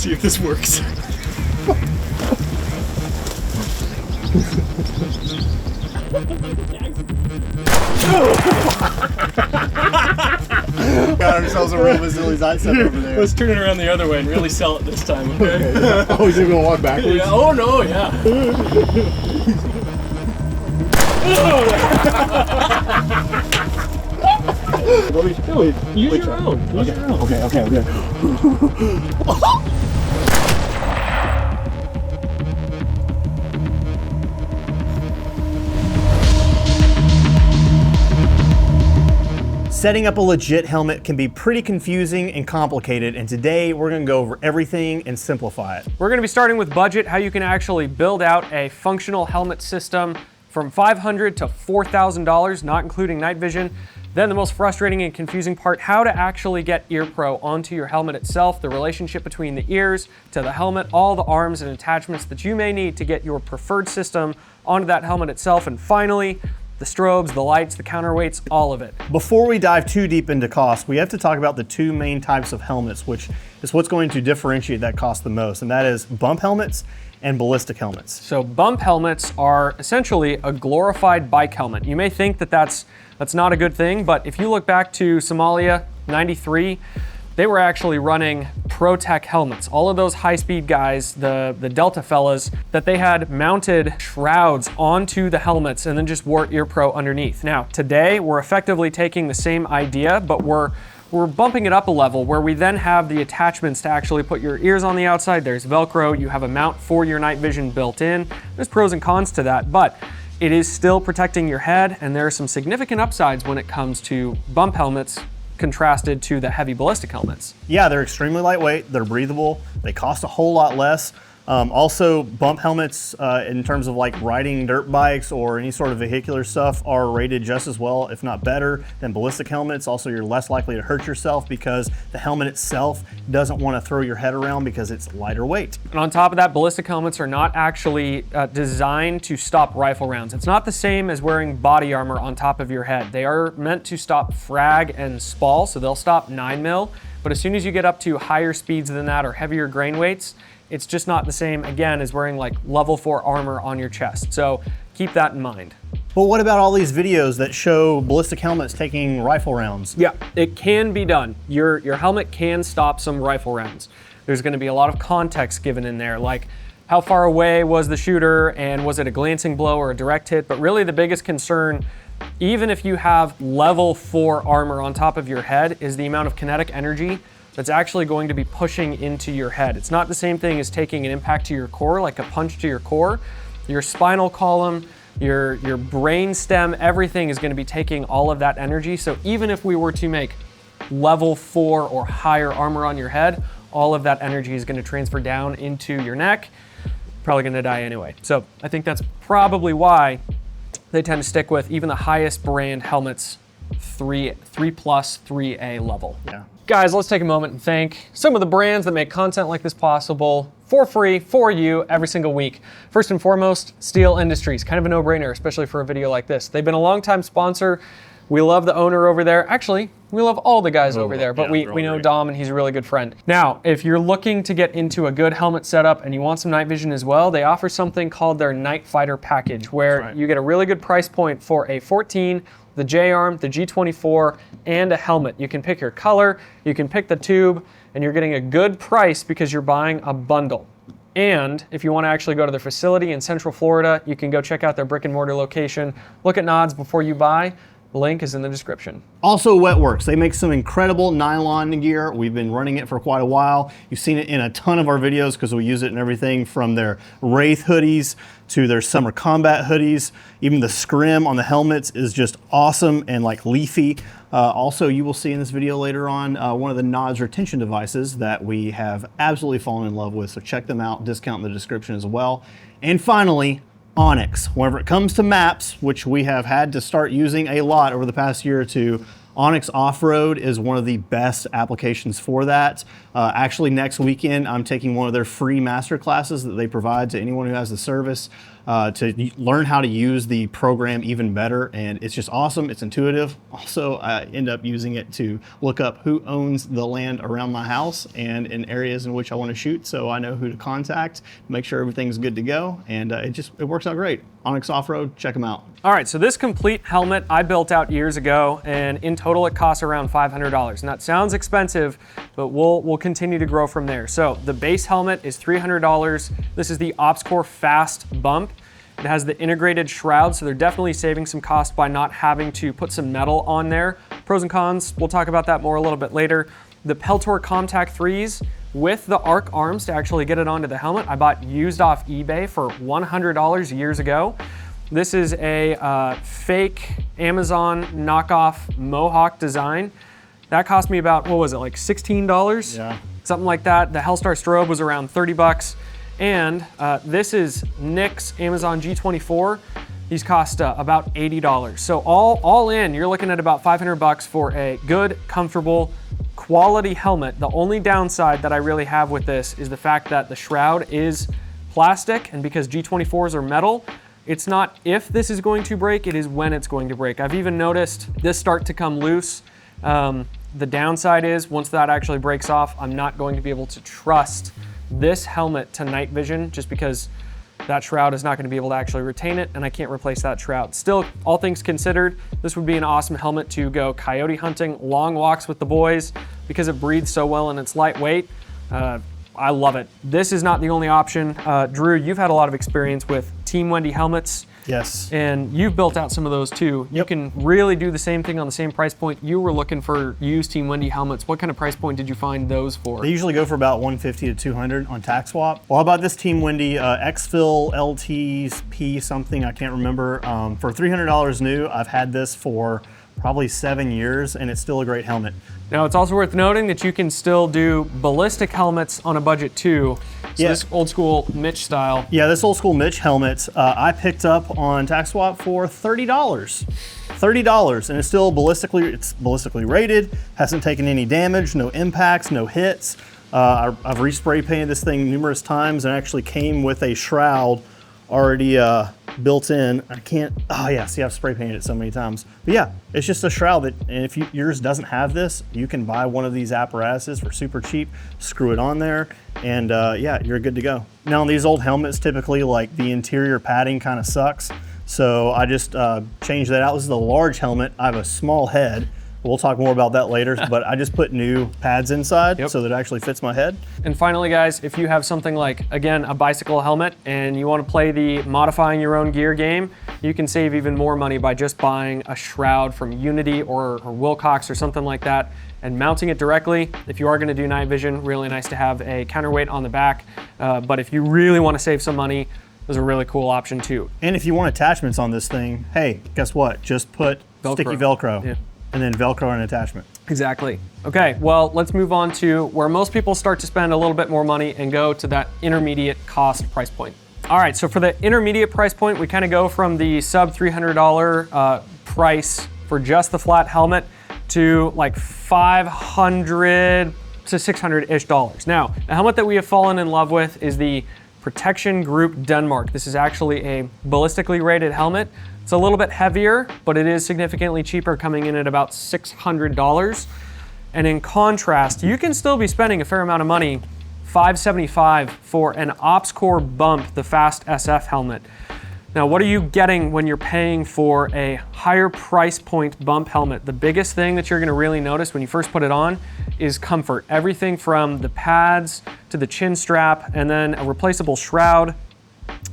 see if this works. Got ourselves a real Vasili's set over there. Let's turn it around the other way and really sell it this time, okay? Oh, he's gonna walk backwards? Yeah. Oh no, yeah. Use your own. Okay. Setting up a legit helmet can be pretty confusing and complicated, and today we're gonna go over everything and simplify it. We're gonna be starting with budget, how you can actually build out a functional helmet system from $500 to $4,000, not including night vision. Then the most frustrating and confusing part, how to actually get Ear Pro onto your helmet itself, the relationship between the ears to the helmet, all the arms and attachments that you may need to get your preferred system onto that helmet itself, and finally, the strobes, the lights, the counterweights, all of it. Before we dive too deep into cost, we have to talk about the two main types of helmets, which is what's going to differentiate that cost the most, and that is bump helmets and ballistic helmets. So bump helmets are essentially a glorified bike helmet. You may think that that's not a good thing, but if you look back to Somalia, 93, they were actually running ProTech helmets. All of those high-speed guys, the Delta fellas, that they had mounted shrouds onto the helmets and then just wore Ear Pro underneath. Now, today, we're effectively taking the same idea, but we're bumping it up a level where we then have the attachments to actually put your ears on the outside. There's Velcro, you have a mount for your night vision built in. There's pros and cons to that, but it is still protecting your head, and there are some significant upsides when it comes to bump helmets contrasted to the heavy ballistic helmets. Yeah, they're extremely lightweight, they're breathable, they cost a whole lot less. Also, bump helmets, in terms of like riding dirt bikes or any sort of vehicular stuff, are rated just as well, if not better, than ballistic helmets. Also, you're less likely to hurt yourself because the helmet itself doesn't want to throw your head around because it's lighter weight. And on top of that, ballistic helmets are not actually designed to stop rifle rounds. It's not the same as wearing body armor on top of your head. They are meant to stop frag and spall, so they'll stop 9mm. But as soon as you get up to higher speeds than that or heavier grain weights, it's just not the same, again, as wearing like level 4 armor on your chest. So keep that in mind. But what about all these videos that show ballistic helmets taking rifle rounds? Yeah, it can be done. Your helmet can stop some rifle rounds. There's gonna be a lot of context given in there, like how far away was the shooter and was it a glancing blow or a direct hit? But really the biggest concern, even if you have level 4 armor on top of your head, is the amount of kinetic energy that's actually going to be pushing into your head. It's not the same thing as taking an impact to your core, like a punch to your core. Your spinal column, your brain stem, everything is gonna be taking all of that energy. So even if we were to make level 4 or higher armor on your head, all of that energy is gonna transfer down into your neck. Probably gonna die anyway. So I think that's probably why they tend to stick with even the highest brand helmets, 3 plus 3A level. Yeah. Guys, let's take a moment and thank some of the brands that make content like this possible for free for you every single week. First and foremost, Steel Industries, kind of a no-brainer, especially for a video like this. They've been a long-time sponsor. We love the owner over there. Actually, we love all the guys over there, but we know Dom and he's a really good friend. Now, if you're looking to get into a good helmet setup and you want some night vision as well, they offer something called their Night Fighter package, where you get a really good price point for a 14, the J-arm, the G24, and a helmet. You can pick your color, you can pick the tube, and you're getting a good price because you're buying a bundle. And if you want to actually go to their facility in Central Florida, you can go check out their brick and mortar location. Look at nods before you buy. The link is in the description. Also, Wetworks. They make some incredible nylon gear. We've been running it for quite a while. You've seen it in a ton of our videos because we use it in everything from their Wraith hoodies to their summer combat hoodies. Even the scrim on the helmets is just awesome and like leafy. Also, you will see in this video later on one of the nods retention devices that we have absolutely fallen in love with. So check them out, discount in the description as well. And finally, Onyx. Whenever it comes to maps, which we have had to start using a lot over the past year or two, Onyx Off-Road is one of the best applications for that. Actually, next weekend, I'm taking one of their free master classes that they provide to anyone who has the service to learn how to use the program even better. And it's just awesome. It's intuitive. Also, I end up using it to look up who owns the land around my house and in areas in which I want to shoot, so I know who to contact, make sure everything's good to go. And it works out great. Onyx Off-Road, check them out. All right, so this complete helmet I built out years ago, and in total it costs around $500. And that sounds expensive, but we'll continue to grow from there. So the base helmet is $300. This is the OpsCore Fast Bump. It has the integrated shroud, so they're definitely saving some cost by not having to put some metal on there. Pros and cons, we'll talk about that more a little bit later. The Peltor Comtac 3s with the arc arms to actually get it onto the helmet, I bought used off eBay for $100 years ago. This is a fake Amazon knockoff Mohawk design. That cost me about, what was it, like $16? Yeah. Something like that. The Hellstar Strobe was around 30 bucks. And this is Nick's Amazon G24. These cost about $80. So all in, you're looking at about 500 bucks for a good, comfortable, quality helmet. The only downside that I really have with this is the fact that the shroud is plastic, and because G24s are metal, it's not if this is going to break, it is when it's going to break. I've even noticed this start to come loose. The downside is once that actually breaks off, I'm not going to be able to trust this helmet to night vision just because that shroud is not going to be able to actually retain it, and I can't replace that shroud. Still, all things considered, this would be an awesome helmet to go coyote hunting, long walks with the boys, because it breathes so well and it's lightweight. I love it. This is not the only option. Drew, you've had a lot of experience with Team Wendy helmets. Yes. And you've built out some of those too. Yep. You can really do the same thing on the same price point. You were looking for used Team Wendy helmets. What kind of price point did you find those for? They usually go for about $150 to $200 on tax swap. Well, how about this Team Wendy Xfil LTP something, I can't remember. For $300 new, I've had this for probably 7 years, and it's still a great helmet. Now, it's also worth noting that you can still do ballistic helmets on a budget too. So this old school Mitch style. Yeah, this old school Mitch helmet, I picked up on tax swap for $30. $30, and it's still ballistically rated, hasn't taken any damage, no impacts, no hits. I've respray painted this thing numerous times, and actually came with a shroud already built in. Oh yeah, see, I've spray painted it so many times. But yeah, it's just a shroud that, and if yours doesn't have this, you can buy one of these apparatuses for super cheap, screw it on there, and yeah, you're good to go. Now, on these old helmets, typically, like, the interior padding kind of sucks, so I just changed that out. This is a large helmet. I have a small head. We'll talk more about that later, but I just put new pads inside so that it actually fits my head. And finally, guys, if you have something like, again, a bicycle helmet and you want to play the modifying your own gear game, you can save even more money by just buying a shroud from Unity or Wilcox or something like that and mounting it directly. If you are going to do night vision, really nice to have a counterweight on the back. But if you really want to save some money, there's a really cool option too. And if you want attachments on this thing, hey, guess what? Just put sticky Velcro. Yeah. And then Velcro and attachment. Exactly. Okay, well, let's move on to where most people start to spend a little bit more money and go to that intermediate cost price point. All right, so for the intermediate price point, we kind of go from the sub $300 price for just the flat helmet to like $500 to $600-ish dollars. Now, the helmet that we have fallen in love with is the Protection Group Denmark. This is actually a ballistically rated helmet. It's a little bit heavier, but it is significantly cheaper, coming in at about $600. And in contrast, you can still be spending a fair amount of money, $575 for an OpsCore Bump, the Fast SF helmet. Now, what are you getting when you're paying for a higher price point bump helmet? The biggest thing that you're gonna really notice when you first put it on is comfort. Everything from the pads to the chin strap, and then a replaceable shroud,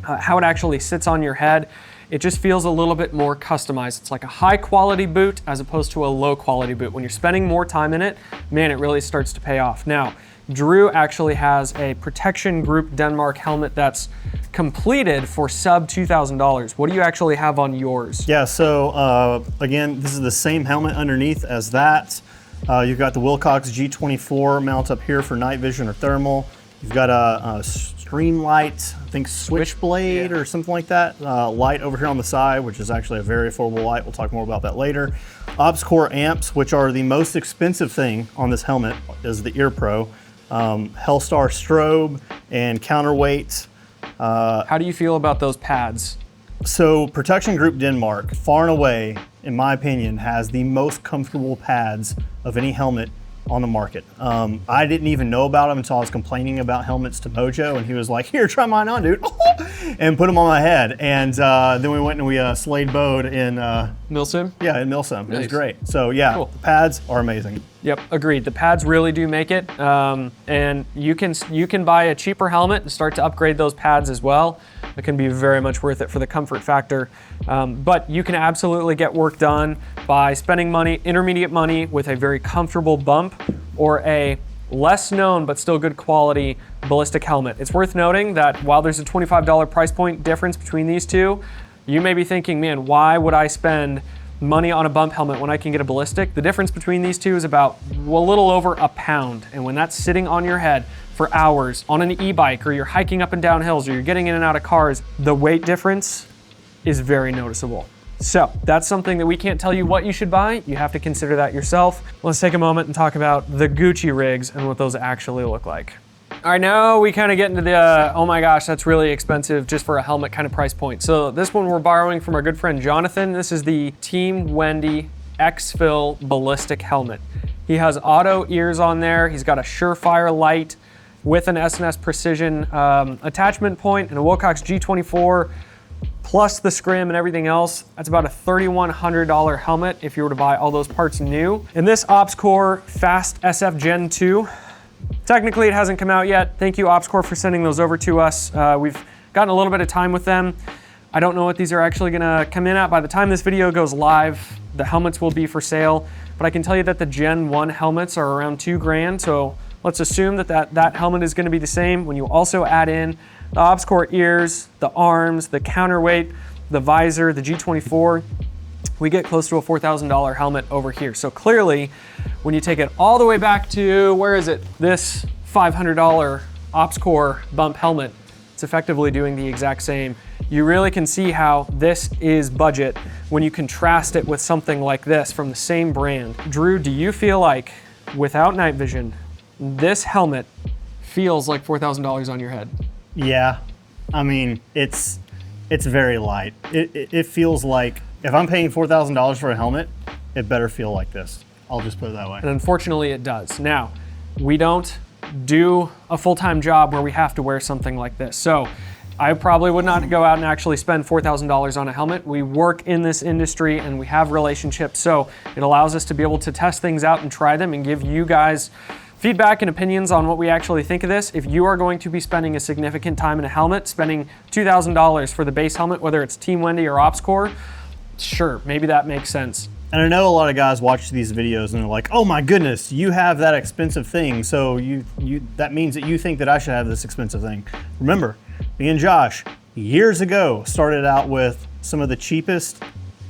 how it actually sits on your head. It just feels a little bit more customized. It's like a high quality boot as opposed to a low quality boot. When you're spending more time in it, man, it really starts to pay off. Now, Drew actually has a Protection Group Denmark helmet that's completed for sub $2,000. What do you actually have on yours? Yeah, so again, this is the same helmet underneath as that. You've got the Wilcox G24 mount up here for night vision or thermal. You've got a Streamlight, I think Switchblade or something like that. Light over here on the side, which is actually a very affordable light. We'll talk more about that later. OpsCore amps, which are the most expensive thing on this helmet, is the Ear Pro. Hellstar Strobe, and Counterweights. How do you feel about those pads? So Protection Group Denmark, far and away, in my opinion, has the most comfortable pads of any helmet on the market. I didn't even know about them until I was complaining about helmets to Mojo, and he was like, "Here, try mine on, dude," and put them on my head. And then we went and we slayed bowed in Milsim? Yeah, in Milsim. It was Nice. great. So yeah, Cool. the pads are amazing. Yep, agreed. The pads really do make it, and you can buy a cheaper helmet and start to upgrade those pads as well. It can be very much worth it for the comfort factor. But you can absolutely get work done by spending money, intermediate money, with a very comfortable bump or a less known but still good quality ballistic helmet. It's worth noting that while there's a $25 price point difference between these two, you may be thinking, man, why would I spend money on a bump helmet when I can get a ballistic? The difference between these two is about a little over a pound. And when that's sitting on your head for hours on an e-bike, or you're hiking up and down hills, or you're getting in and out of cars, the weight difference is very noticeable. So that's something that we can't tell you what you should buy. You have to consider that yourself. Let's take a moment and talk about the Gucci rigs and what those actually look like. All right, now we kind of get into the, oh my gosh, that's really expensive just for a helmet kind of price point. So this one we're borrowing from our good friend Jonathan. This is the Team Wendy X-Fill Ballistic Helmet. He has auto ears on there. He's got a Surefire light with an S&S Precision attachment point and a Wilcox G24, plus the scrim and everything else. That's about a $3,100 helmet if you were to buy all those parts new. And this OpsCore Fast SF Gen 2, technically it hasn't come out yet. Thank you OpsCore for sending those over to us. We've gotten a little bit of time with them. I don't know what these are actually gonna come in at. By the time this video goes live, the helmets will be for sale, but I can tell you that the Gen 1 helmets are around $2,000, so let's assume that helmet is gonna be the same. When you also add in the OpsCore ears, the arms, the counterweight, the visor, the G24, we get close to a $4,000 helmet over here. So clearly, when you take it all the way back to, where is it? This $500 OpsCore bump helmet, it's effectively doing the exact same. You really can see how this is budget when you contrast it with something like this from the same brand. Drew, do you feel like, without night vision, this helmet feels like $4,000 on your head? Yeah, I mean, it's very light. It feels like, if I'm paying $4,000 for a helmet, it better feel like this. I'll just put it that way. And unfortunately it does. Now, we don't do a full-time job where we have to wear something like this. So I probably would not go out and actually spend $4,000 on a helmet. We work in this industry and we have relationships, so it allows us to be able to test things out and try them and give you guys feedback and opinions on what we actually think of this. If you are going to be spending a significant time in a helmet, spending $2,000 for the base helmet, whether it's Team Wendy or OpsCore, sure, maybe that makes sense. And I know a lot of guys watch these videos and they're like, "Oh my goodness, you have that expensive thing, so that means that you think that I should have this expensive thing." Remember, me and Josh, years ago, started out with some of the cheapest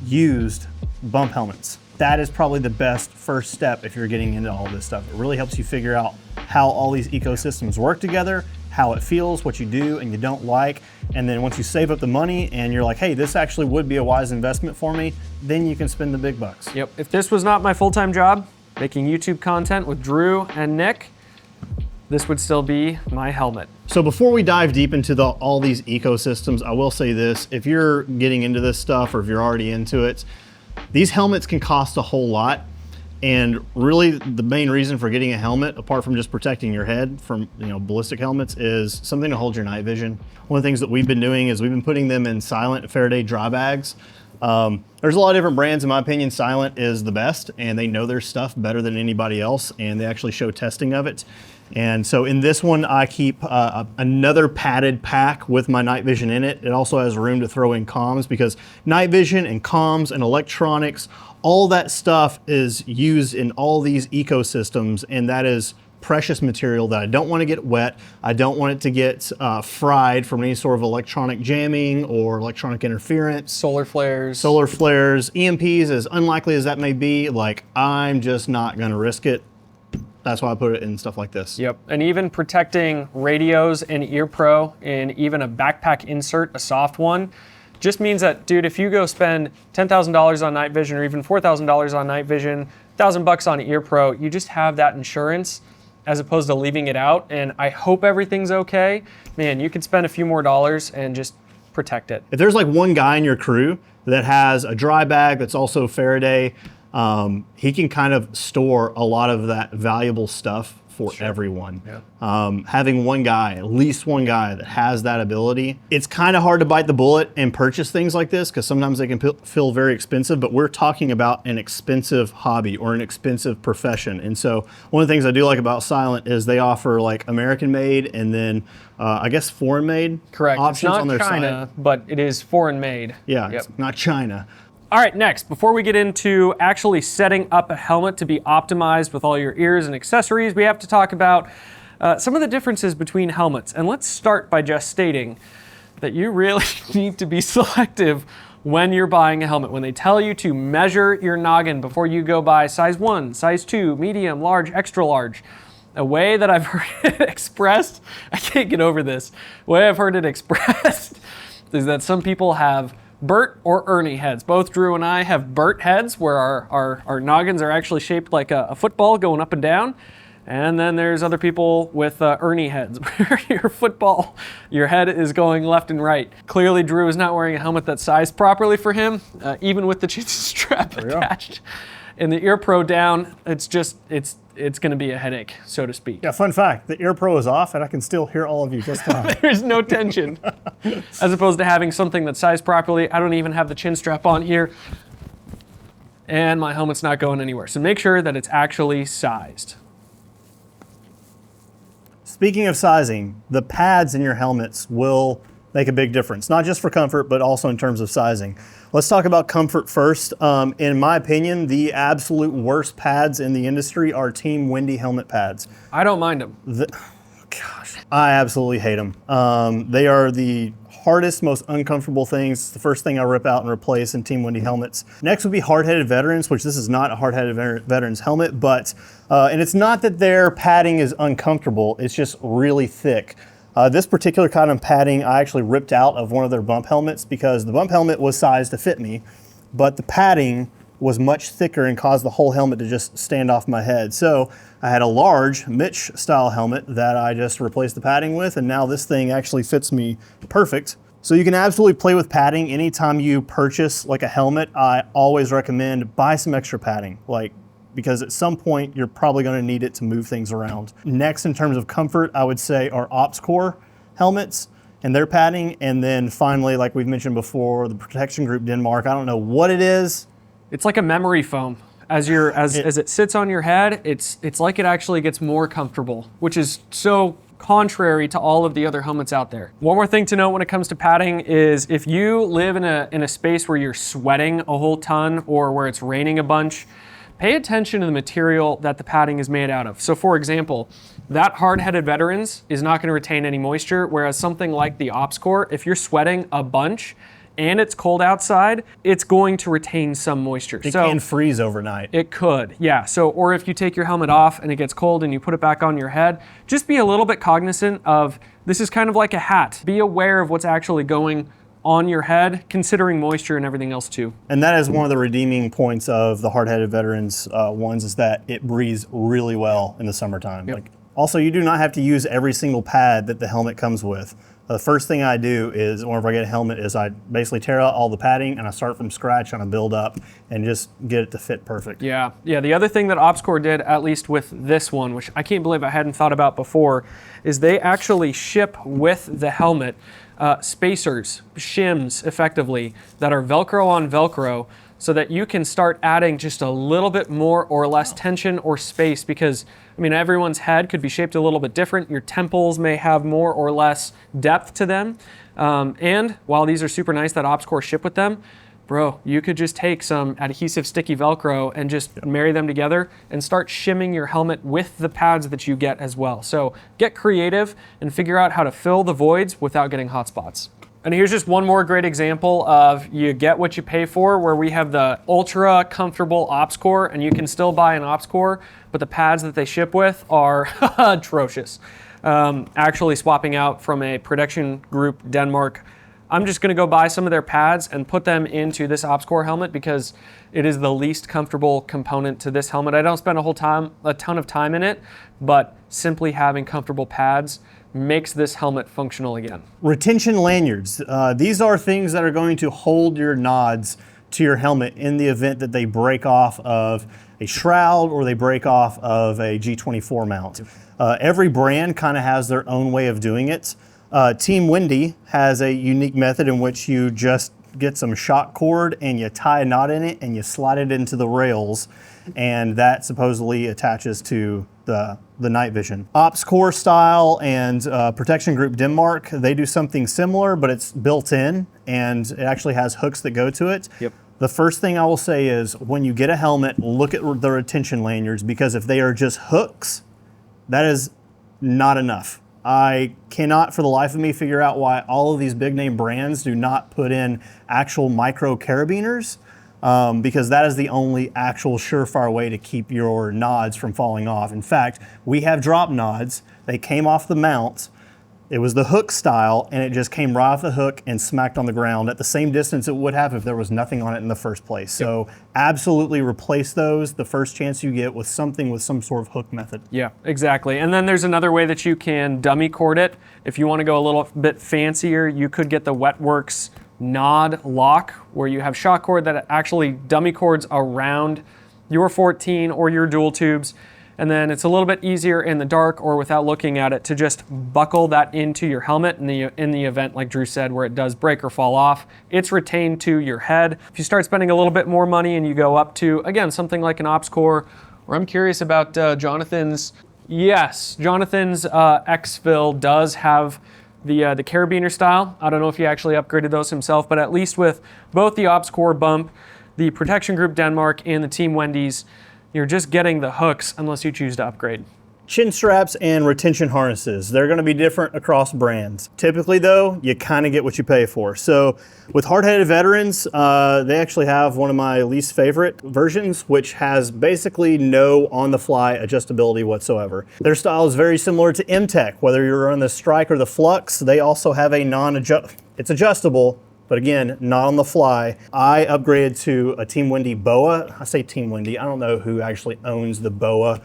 used bump helmets. That is probably the best first step if you're getting into all this stuff. It really helps you figure out how all these ecosystems work together, how it feels, what you do and you don't like. And then once you save up the money and you're like, hey, this actually would be a wise investment for me, then you can spend the big bucks. Yep, if this was not my full-time job, making YouTube content with Drew and Nick, this would still be my helmet. So before we dive deep into all these ecosystems, I will say this: if you're getting into this stuff or if you're already into it, these helmets can cost a whole lot. And really the main reason for getting a helmet, apart from just protecting your head from ballistic helmets, is something to hold your night vision. One of the things that we've been doing is we've been putting them in Silent Faraday dry bags. There's a lot of different brands. In my opinion, Silent is the best, and they know their stuff better than anybody else, and they actually show testing of it. And so in this one, I keep another padded pack with my night vision in it. It also has room to throw in comms, because night vision and comms and electronics, all that stuff is used in all these ecosystems, and that is precious material that I don't want to get wet. I don't want it to get fried from any sort of electronic jamming or electronic interference. Solar flares. Solar flares, EMPs, as unlikely as that may be, like, I'm just not going to risk it. That's why I put it in stuff like this. Yep, and even protecting radios and ear pro in even a backpack insert, a soft one, just means that, dude, if you go spend $10,000 on night vision or even $4,000 on night vision, $1,000 on ear pro, you just have that insurance as opposed to leaving it out. And I hope everything's okay. Man, you could spend a few more dollars and just protect it. If there's like one guy in your crew that has a dry bag that's also Faraday, he can kind of store a lot of that valuable stuff for everyone. Yeah. Having one guy, at least one guy that has that ability, it's kind of hard to bite the bullet and purchase things like this because sometimes they can feel very expensive, but we're talking about an expensive hobby or an expensive profession. And so one of the things I do like about Silent is they offer like American made and then I guess foreign made options on their site. Correct, it's not China, but it is foreign made. Yeah, it's not China. All right, next, before we get into actually setting up a helmet to be optimized with all your ears and accessories, we have to talk about some of the differences between helmets. And let's start by just stating that you really need to be selective when you're buying a helmet. When they tell you to measure your noggin before you go buy size 1, size 2, medium, large, extra large, a way that I've heard it expressed, I can't get over this, the way I've heard it expressed is that some people have Bert or Ernie heads. Both Drew and I have Bert heads where our noggins are actually shaped like a football going up and down. And then there's other people with Ernie heads where your head is going left and right. Clearly Drew is not wearing a helmet that's sized properly for him, even with the chin strap attached. And the Ear Pro down, it's going to be a headache, so to speak. Yeah, fun fact, the Ear Pro is off and I can still hear all of you just fine. There's no tension. As opposed to having something that's sized properly. I don't even have the chin strap on here. And my helmet's not going anywhere. So make sure that it's actually sized. Speaking of sizing, the pads in your helmets will make a big difference, not just for comfort, but also in terms of sizing. Let's talk about comfort first. In my opinion, the absolute worst pads in the industry are Team Wendy helmet pads. I don't mind them. Gosh, I absolutely hate them. They are the hardest, most uncomfortable things. It's the first thing I rip out and replace in Team Wendy helmets. Next would be Hard-Headed Veterans, which this is not a Hard-Headed Veterans helmet, but, and it's not that their padding is uncomfortable, it's just really thick. This particular kind of padding I actually ripped out of one of their bump helmets because the bump helmet was sized to fit me, but the padding was much thicker and caused the whole helmet to just stand off my head. So I had a large Mitch style helmet that I just replaced the padding with, and now this thing actually fits me perfect. So you can absolutely play with padding anytime you purchase like a helmet. I always recommend buy some extra padding, because at some point you're probably going to need it to move things around. Next, in terms of comfort, I would say are OpsCore helmets and their padding. And then finally, like we've mentioned before, the Protection Group Denmark. I don't know what it is. It's like a memory foam. As it sits on your head, it's like it actually gets more comfortable, which is so contrary to all of the other helmets out there. One more thing to note when it comes to padding is if you live in a space where you're sweating a whole ton or where it's raining a bunch, pay attention to the material that the padding is made out of. So for example, that Hard-Headed Veterans is not going to retain any moisture, whereas something like the OpsCore, if you're sweating a bunch and it's cold outside, it's going to retain some moisture. It can freeze overnight. It could, yeah. So, or if you take your helmet off and it gets cold and you put it back on your head, just be a little bit cognizant of, this is kind of like a hat. Be aware of what's actually going on your head, considering moisture and everything else too. And that is one of the redeeming points of the Hard-Headed Veterans ones is that it breathes really well in the summertime. Yep. Also, you do not have to use every single pad that the helmet comes with. The first thing I do is, whenever I get a helmet, is I basically tear out all the padding and I start from scratch and I build up and just get it to fit perfect. Yeah. The other thing that OpsCore did, at least with this one, which I can't believe I hadn't thought about before, is they actually ship with the helmet spacers, shims effectively, that are Velcro on Velcro, so that you can start adding just a little bit more or less tension or space, because I mean, everyone's head could be shaped a little bit different. Your temples may have more or less depth to them. And while these are super nice that OpsCore ship with them, bro, you could just take some adhesive sticky Velcro and just marry them together and start shimming your helmet with the pads that you get as well. So get creative and figure out how to fill the voids without getting hot spots. And here's just one more great example of you get what you pay for, where we have the ultra comfortable OpsCore, and you can still buy an OpsCore, but the pads that they ship with are atrocious. Actually swapping out from a Protection Group Denmark I'm just going to go buy some of their pads and put them into this OpsCore helmet because it is the least comfortable component to this helmet. I don't spend a ton of time in it, but simply having comfortable pads makes this helmet functional again. Retention lanyards. These are things that are going to hold your nods to your helmet in the event that they break off of a shroud or they break off of a G24 mount. Every brand kind of has their own way of doing it. Team Wendy has a unique method in which you just get some shock cord and you tie a knot in it and you slide it into the rails, and that supposedly attaches to the night vision. OpsCore style and Protection Group Denmark, they do something similar, but it's built in and it actually has hooks that go to it. Yep. The first thing I will say is when you get a helmet, look at the retention lanyards, because if they are just hooks, that is not enough. I cannot for the life of me figure out why all of these big name brands do not put in actual micro carabiners, because that is the only actual surefire way to keep your nods from falling off. In fact, we have drop nods. They came off the mount. It was the hook style, and it just came right off the hook and smacked on the ground at the same distance it would have if there was nothing on it in the first place. So absolutely replace those the first chance you get with something with some sort of hook method. Yeah, exactly. And then there's another way that you can dummy cord it. If you want to go a little bit fancier, you could get the Wetworks Nod Lock, where you have shock cord that actually dummy cords around your 14 or your dual tubes. And then it's a little bit easier in the dark or without looking at it to just buckle that into your helmet in the event, like Drew said, where it does break or fall off. It's retained to your head. If you start spending a little bit more money and you go up to, again, something like an OpsCore, or I'm curious about Jonathan's. Yes, Jonathan's Exfil does have the carabiner style. I don't know if he actually upgraded those himself, but at least with both the OpsCore bump, the Protection Group Denmark, and the Team Wendy's, you're just getting the hooks unless you choose to upgrade. Chin straps and retention harnesses, they're gonna be different across brands. Typically though, you kinda get what you pay for. So with hard-headed veterans, they actually have one of my least favorite versions, which has basically no on-the-fly adjustability whatsoever. Their style is very similar to M-Tech. Whether you're on the Strike or the Flux, they also have a it's adjustable, but again, not on the fly. I upgraded to a Team Wendy BOA. I say Team Wendy, I don't know who actually owns the BOA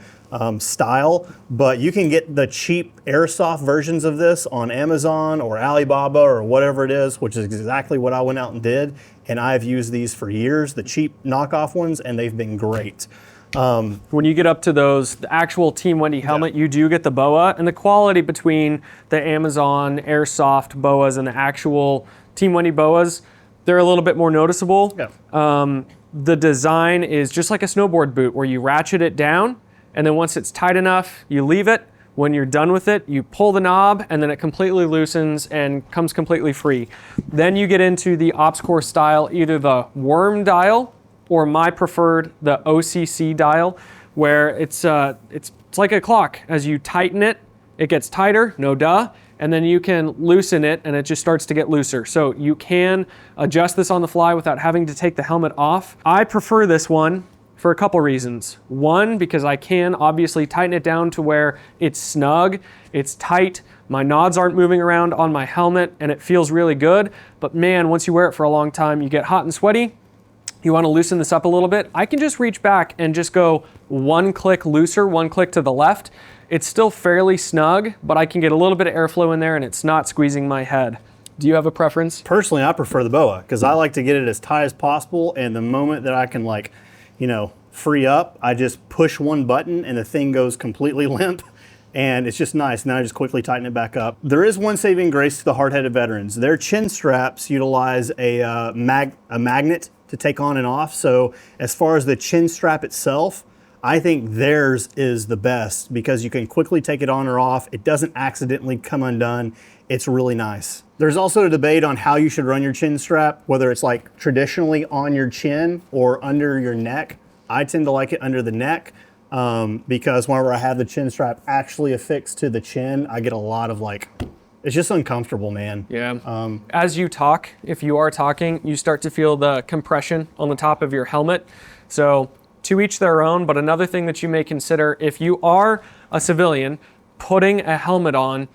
style, but you can get the cheap airsoft versions of this on Amazon or Alibaba or whatever it is, which is exactly what I went out and did. And I've used these for years, the cheap knockoff ones, and they've been great. When you get up to those, the actual Team Wendy helmet, you do get the BOA, and the quality between the Amazon airsoft BOAs and the actual Team Wendy BOAs, they're a little bit more noticeable. Yeah. The design is just like a snowboard boot where you ratchet it down, and then once it's tight enough, you leave it. When you're done with it, you pull the knob, and then it completely loosens and comes completely free. Then you get into the OpsCore style, either the worm dial or my preferred, the OCC dial, where it's like a clock. As you tighten it, it gets tighter, no duh, and then you can loosen it and it just starts to get looser. So you can adjust this on the fly without having to take the helmet off. I prefer this one for a couple reasons. One, because I can obviously tighten it down to where it's snug, it's tight, my nods aren't moving around on my helmet, and it feels really good. But man, once you wear it for a long time, you get hot and sweaty. You want to loosen this up a little bit, I can just reach back and just go one click looser, one click to the left. It's still fairly snug, but I can get a little bit of airflow in there and it's not squeezing my head. Do you have a preference? Personally, I prefer the BOA because I like to get it as tight as possible, and the moment that I can free up, I just push one button and the thing goes completely limp. And it's just nice. And then I just quickly tighten it back up. There is one saving grace to the hard-headed veterans. Their chin straps utilize a magnet to take on and off. So as far as the chin strap itself, I think theirs is the best because you can quickly take it on or off. It doesn't accidentally come undone. It's really nice. There's also a debate on how you should run your chin strap, whether it's like traditionally on your chin or under your neck. I tend to like it under the neck. Because whenever I have the chin strap actually affixed to the chin, I get a lot of it's just uncomfortable, man. Yeah. As you talk, if you are talking, you start to feel the compression on the top of your helmet. So to each their own, but another thing that you may consider, if you are a civilian putting a helmet on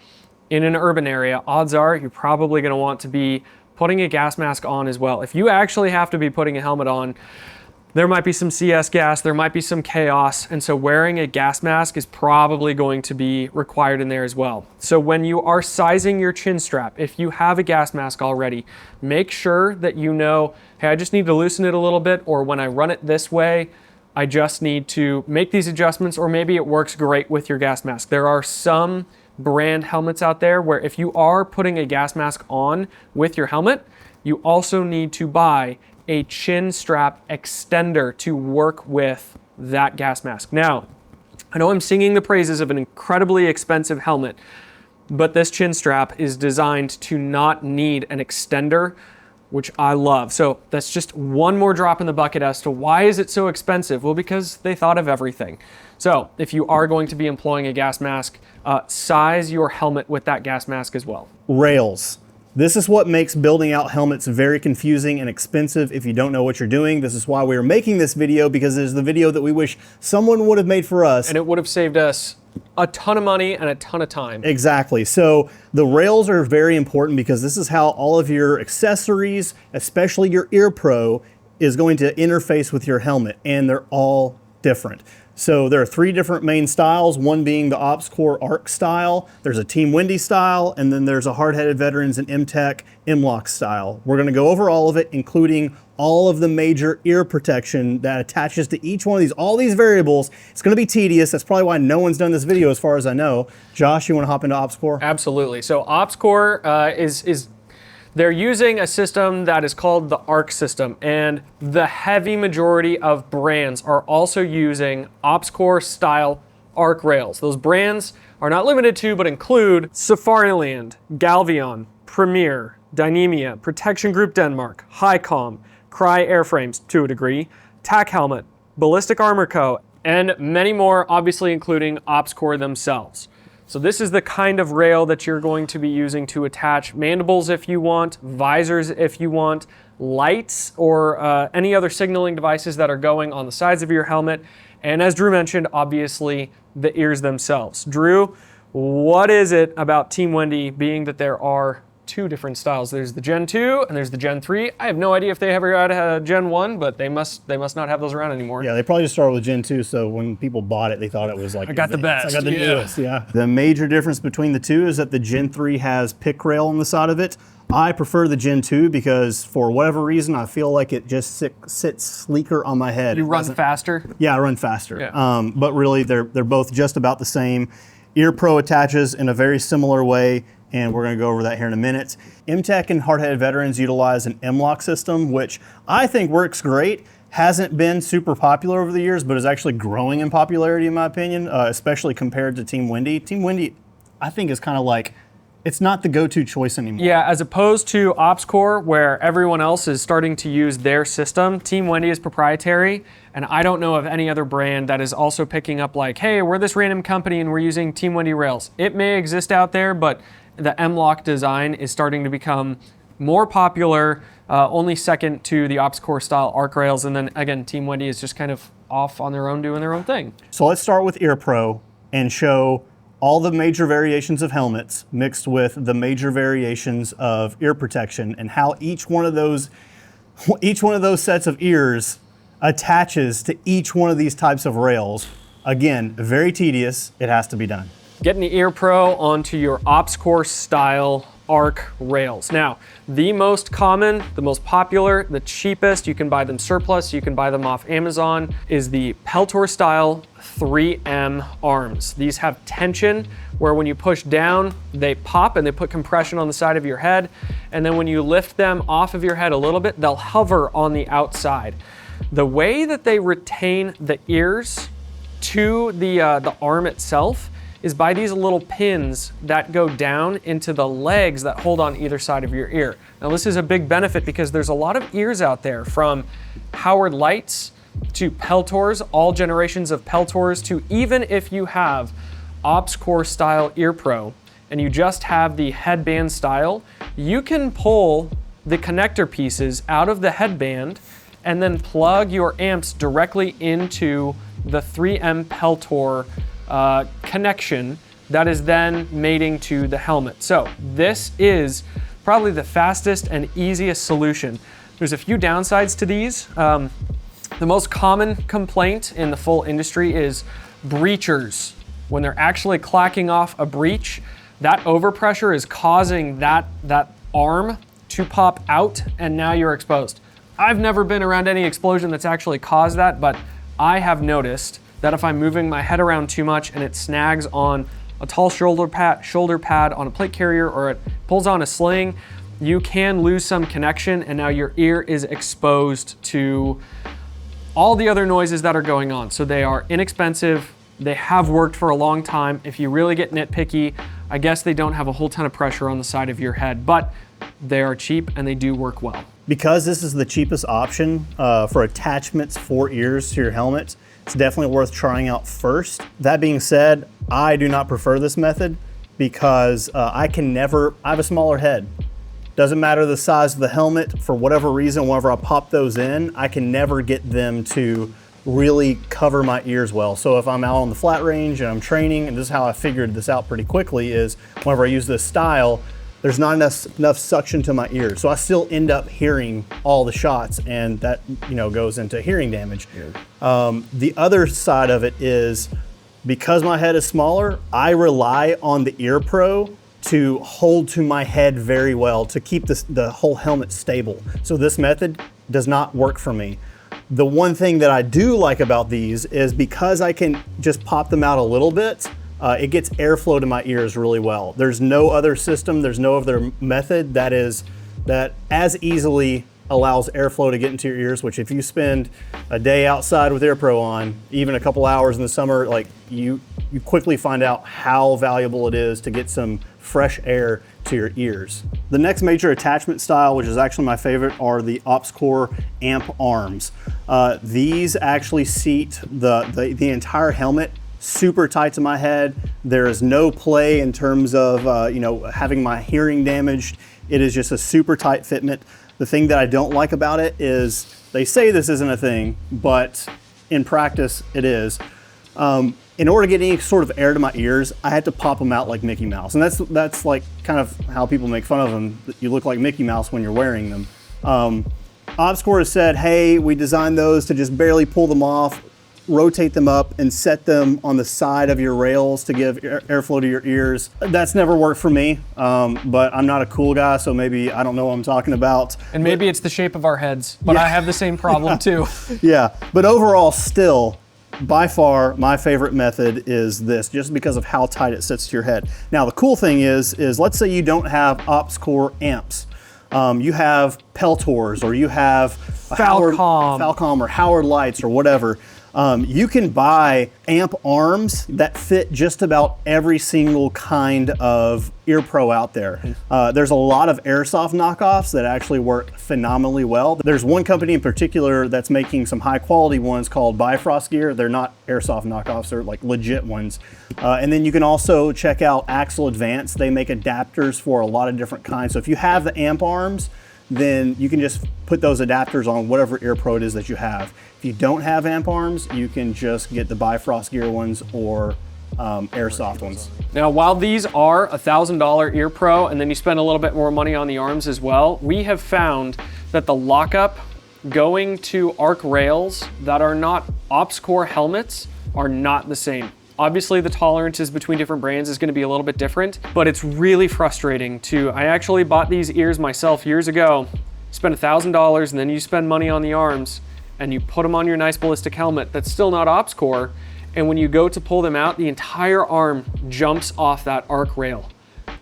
in an urban area, odds are you're probably going to want to be putting a gas mask on as well. If you actually have to be putting a helmet on, there might be some CS gas, there might be some chaos, and so wearing a gas mask is probably going to be required in there as well. So when you are sizing your chin strap, if you have a gas mask already, make sure that you know, hey, I just need to loosen it a little bit, or when I run it this way, I just need to make these adjustments, or maybe it works great with your gas mask. There are some brand helmets out there where if you are putting a gas mask on with your helmet, you also need to buy a chin strap extender to work with that gas mask. Now, I know I'm singing the praises of an incredibly expensive helmet, but this chin strap is designed to not need an extender, which I love. So that's just one more drop in the bucket as to why is it so expensive? Well, because they thought of everything. So if you are going to be employing a gas mask, size your helmet with that gas mask as well. Rails. This is what makes building out helmets very confusing and expensive if you don't know what you're doing. This is why we are making this video, because it is the video that we wish someone would have made for us. And it would have saved us a ton of money and a ton of time. Exactly. So the rails are very important because this is how all of your accessories, especially your ear pro, is going to interface with your helmet, and they're all different. So there are 3 different main styles, one being the OpsCore ARC style, there's a Team Wendy style, and then there's a Hard-Headed Veterans and M-Tech M-Lock style. We're gonna go over all of it, including all of the major ear protection that attaches to each one of these, all these variables. It's gonna be tedious. That's probably why no one's done this video as far as I know. Josh, you wanna hop into OpsCore? Absolutely. So OpsCore is they're using a system that is called the ARC system, and the heavy majority of brands are also using OpsCore style ARC rails. Those brands are not limited to, but include Safariland, Galvion, Premier, Dynamia, Protection Group Denmark, Highcom, Cry Airframes to a degree, Tac Helmet, Ballistic Armor Co., and many more, obviously including OpsCore themselves. So this is the kind of rail that you're going to be using to attach mandibles if you want, visors if you want, lights or any other signaling devices that are going on the sides of your helmet. And as Drew mentioned, obviously the ears themselves. Drew, what is it about Team Wendy being that there are 2 different styles? There's the Gen 2 and there's the Gen 3. I have no idea if they ever had a Gen 1, but they must not have those around anymore. Yeah, they probably just started with Gen 2, so when people bought it, they thought it was like, I got the best. I got the newest, yeah. The major difference between the 2 is that the Gen 3 has pick rail on the side of it. I prefer the Gen 2 because for whatever reason, I feel like it just sits sleeker on my head. You run faster? Yeah, I run faster. Yeah. But really, they're both just about the same. Ear Pro attaches in a very similar way, and we're going to go over that here in a minute. M-Tech and Hard-Headed Veterans utilize an M-Lock system, which I think works great. Hasn't been super popular over the years, but is actually growing in popularity in my opinion, especially compared to Team Wendy. Team Wendy, I think, is kind of like, it's not the go-to choice anymore. Yeah, as opposed to OpsCore, where everyone else is starting to use their system, Team Wendy is proprietary, and I don't know of any other brand that is also picking up like, hey, we're this random company and we're using Team Wendy rails. It may exist out there, but the M-Lock design is starting to become more popular, only second to the OpsCore style ARC rails, and then again, Team Wendy is just kind of off on their own doing their own thing. So let's start with Ear Pro and show all the major variations of helmets mixed with the major variations of ear protection and how each one of those sets of ears attaches to each one of these types of rails. Again, very tedious. It has to be done. Getting the Ear Pro onto your OpsCore style ARC rails. Now, the most common, the most popular, the cheapest, you can buy them surplus, you can buy them off Amazon, is the Peltor style 3M arms. These have tension where when you push down, they pop and they put compression on the side of your head. And then when you lift them off of your head a little bit, they'll hover on the outside. The way that they retain the ears to the arm itself is by these little pins that go down into the legs that hold on either side of your ear. Now this is a big benefit because there's a lot of ears out there, from Howard Lights to Peltors, all generations of Peltors, to even if you have OpsCore style Ear Pro and you just have the headband style, you can pull the connector pieces out of the headband and then plug your amps directly into the 3M Peltor connection that is then mating to the helmet. So this is probably the fastest and easiest solution. There's a few downsides to these. The most common complaint in the full industry is breachers. When they're actually clacking off a breech, that overpressure is causing that arm to pop out, and now you're exposed. I've never been around any explosion that's actually caused that, but I have noticed that if I'm moving my head around too much and it snags on a tall shoulder pad on a plate carrier, or it pulls on a sling, you can lose some connection, and now your ear is exposed to all the other noises that are going on. So they are inexpensive. They have worked for a long time. If you really get nitpicky, I guess they don't have a whole ton of pressure on the side of your head, but they are cheap and they do work well. Because this is the cheapest option for attachments for ears to your helmet, it's definitely worth trying out first. That being said, I do not prefer this method because I have a smaller head. Doesn't matter the size of the helmet, for whatever reason, whenever I pop those in, I can never get them to really cover my ears well. So if I'm out on the flat range and I'm training, and this is how I figured this out pretty quickly, is whenever I use this style, there's not enough suction to my ears. So I still end up hearing all the shots, and that goes into hearing damage. The other side of it is, because my head is smaller, I rely on the Ear Pro to hold to my head very well to keep the whole helmet stable. So this method does not work for me. The one thing that I do like about these is because I can just pop them out a little bit, it gets airflow to my ears really well. There's no other system, there's no other method that as easily allows airflow to get into your ears, which if you spend a day outside with Ear Pro on, even a couple hours in the summer, like you quickly find out how valuable it is to get some fresh air to your ears. The next major attachment style, which is actually my favorite, are the OpsCore amp arms. These actually seat the entire helmet super tight to my head. There is no play in terms of having my hearing damaged. It is just a super tight fitment. The thing that I don't like about it is they say this isn't a thing, but in practice it is. In order to get any sort of air to my ears, I had to pop them out like Mickey Mouse. And that's like kind of how people make fun of them. You look like Mickey Mouse when you're wearing them. OpsCore has said, hey, we designed those to just barely pull them off, rotate them up, and set them on the side of your rails to give airflow to your ears. That's never worked for me, but I'm not a cool guy, so maybe I don't know what I'm talking about. And maybe it's the shape of our heads, but yeah. I have the same problem too. Yeah, but overall still, by far, my favorite method is this, just because of how tight it sits to your head. Now, the cool thing is let's say you don't have OpsCore amps. You have Peltors, or you have Falcom or Howard Lights or whatever. You can buy amp arms that fit just about every single kind of Ear Pro out there. There's a lot of airsoft knockoffs that actually work phenomenally well. There's one company in particular that's making some high quality ones called Bifrost Gear. They're not airsoft knockoffs, they're like legit ones. And then you can also check out Axle Advance. They make adapters for a lot of different kinds. So if you have the amp arms, then you can just put those adapters on whatever Ear Pro it is that you have. If you don't have amp arms, you can just get the Bifrost Gear ones or airsoft ones. Now, while these are $1,000 Ear Pro, and then you spend a little bit more money on the arms as well, we have found that the lockup going to arc rails that are not OpsCore helmets are not the same. Obviously, the tolerances between different brands is going to be a little bit different, but it's really frustrating I actually bought these ears myself years ago, spent $1,000, and then you spend money on the arms, and you put them on your nice ballistic helmet that's still not OpsCore, and when you go to pull them out, the entire arm jumps off that arc rail.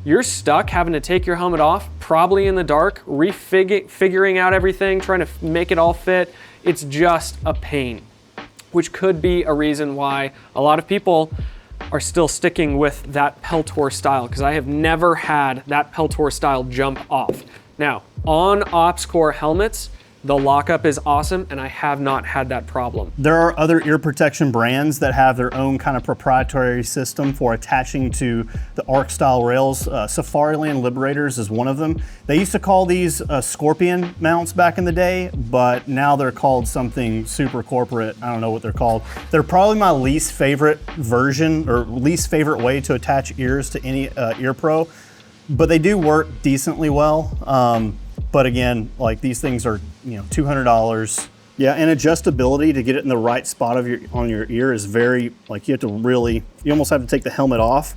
You're stuck having to take your helmet off, probably in the dark, figuring out everything, trying to make it all fit. It's just a pain, which could be a reason why a lot of people are still sticking with that Peltor style, because I have never had that Peltor style jump off. Now, on OpsCore helmets, the lockup is awesome, and I have not had that problem. There are other ear protection brands that have their own kind of proprietary system for attaching to the arc style rails. Safariland Liberators is one of them. They used to call these Scorpion mounts back in the day, but now they're called something super corporate. I don't know what they're called. They're probably my least favorite version, or least favorite way to attach ears to any Ear Pro. but they do work decently well. But again, like these things are, $200. Yeah, and adjustability to get it in the right spot on your ear is very, like you almost have to take the helmet off.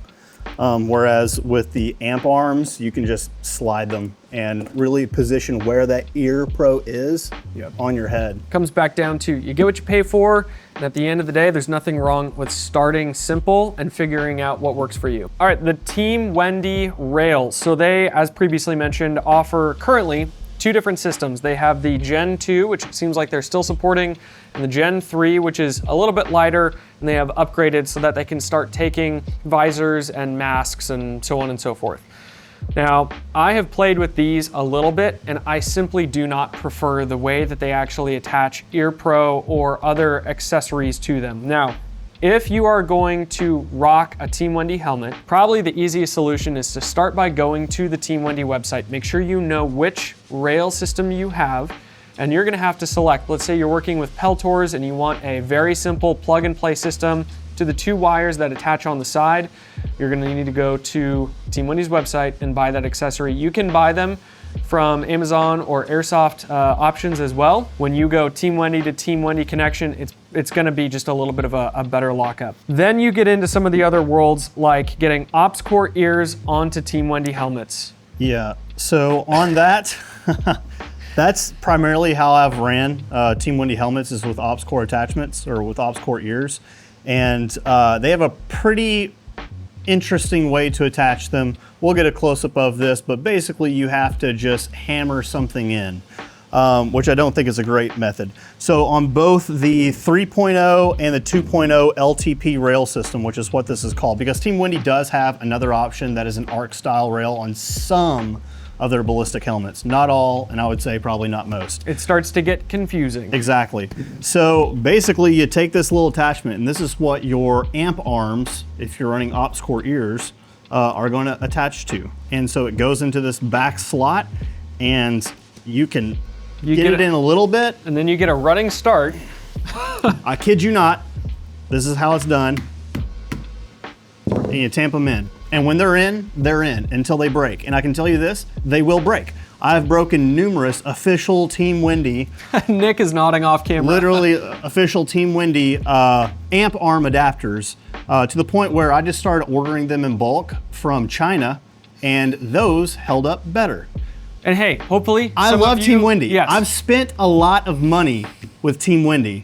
Whereas with the amp arms, you can just slide them and really position where that ear pro is on your head. Comes back down to you get what you pay for, and at the end of the day, there's nothing wrong with starting simple and figuring out what works for you. All right, the Team Wendy rails. So they, as previously mentioned, offer currently 2 different systems. They have the Gen 2, which it seems like they're still supporting, and the Gen 3, which is a little bit lighter, and they have upgraded so that they can start taking visors and masks and so on and so forth. Now, I have played with these a little bit, and I simply do not prefer the way that they actually attach ear pro or other accessories to them. Now, if you are going to rock a Team Wendy helmet, probably the easiest solution is to start by going to the Team Wendy website. Make sure you know which rail system you have, and you're gonna have to select. Let's say you're working with Peltors and you want a very simple plug and play system to the 2 wires that attach on the side. You're gonna need to go to Team Wendy's website and buy that accessory. You can buy them from Amazon or Airsoft options as well. When you go Team Wendy to Team Wendy connection, it's gonna be just a little bit of a better lockup. Then you get into some of the other worlds, like getting OpsCore ears onto Team Wendy helmets. Yeah, so on that, that's primarily how I've ran Team Wendy helmets, is with OpsCore attachments or with OpsCore ears. And they have a pretty interesting way to attach them. We'll get a close-up of this, but basically you have to just hammer something in, which I don't think is a great method. So on both the 3.0 and the 2.0 LTP rail system, which is what this is called, because Team Wendy does have another option that is an arc style rail on some of their ballistic helmets. Not all, and I would say probably not most. It starts to get confusing. Exactly. So basically you take this little attachment, and this is what your amp arms, if you're running OpsCore ears, are going to attach to. And so it goes into this back slot, and you can get it in a little bit. And then you get a running start. I kid you not, this is how it's done. And you tamp them in. And when they're in until they break. And I can tell you this, they will break. I've broken numerous official Team Wendy. Nick is nodding off camera. Literally official Team Wendy amp arm adapters to the point where I just started ordering them in bulk from China, and those held up better. And hey, hopefully I love Team Wendy. Yes. I've spent a lot of money with Team Wendy.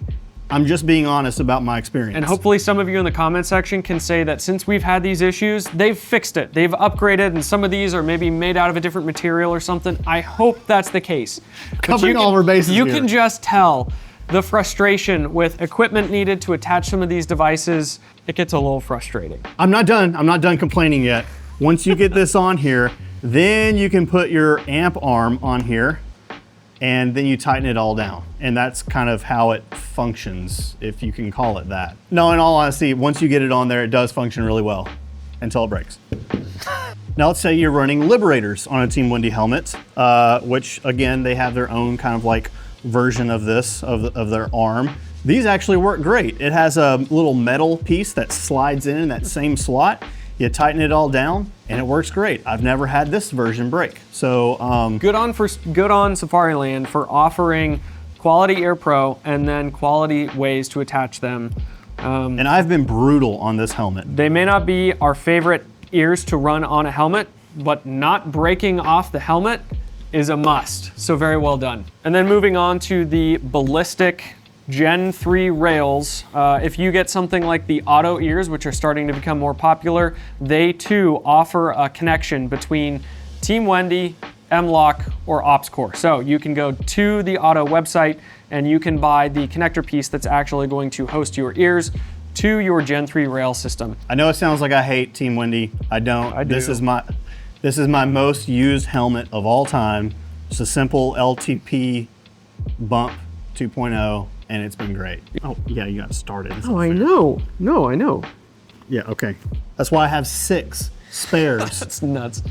I'm just being honest about my experience. And hopefully some of you in the comment section can say that since we've had these issues, they've fixed it. They've upgraded, and some of these are maybe made out of a different material or something. I hope that's the case. Covering all of our bases You here. can just tell the frustration with equipment needed to attach some of these devices. It gets a little frustrating. I'm not done. I'm not done complaining yet. Once you get this on here, then you can put your amp arm on here, and then you tighten it all down. And that's kind of how it functions, if you can call it that. No, in all honesty, once you get it on there, it does function really well until it breaks. Now let's say you're running Liberators on a Team Wendy helmet, which again, they have their own kind of like version of this, of their arm. These actually work great. It has a little metal piece that slides in that same slot. You tighten it all down, and it works great. I've never had this version break. So good on Safariland for offering quality ear pro and then quality ways to attach them. And I've been brutal on this helmet. They may not be our favorite ears to run on a helmet, but not breaking off the helmet is a must. So very well done. And then moving on to the Ballistic Gen 3 rails. If you get something like the auto ears, which are starting to become more popular, they too offer a connection between Team Wendy, M-Lock, or OpsCore. So you can go to the auto website and you can buy the connector piece that's actually going to host your ears to your Gen 3 rail system. I know it sounds like I hate Team Wendy. I don't. I do. This is my most used helmet of all time. It's a simple LTP bump 2.0. And it's been great. Oh, yeah, you got started. Oh, I know. No, I know. Yeah, okay. That's why I have 6 spares. That's nuts.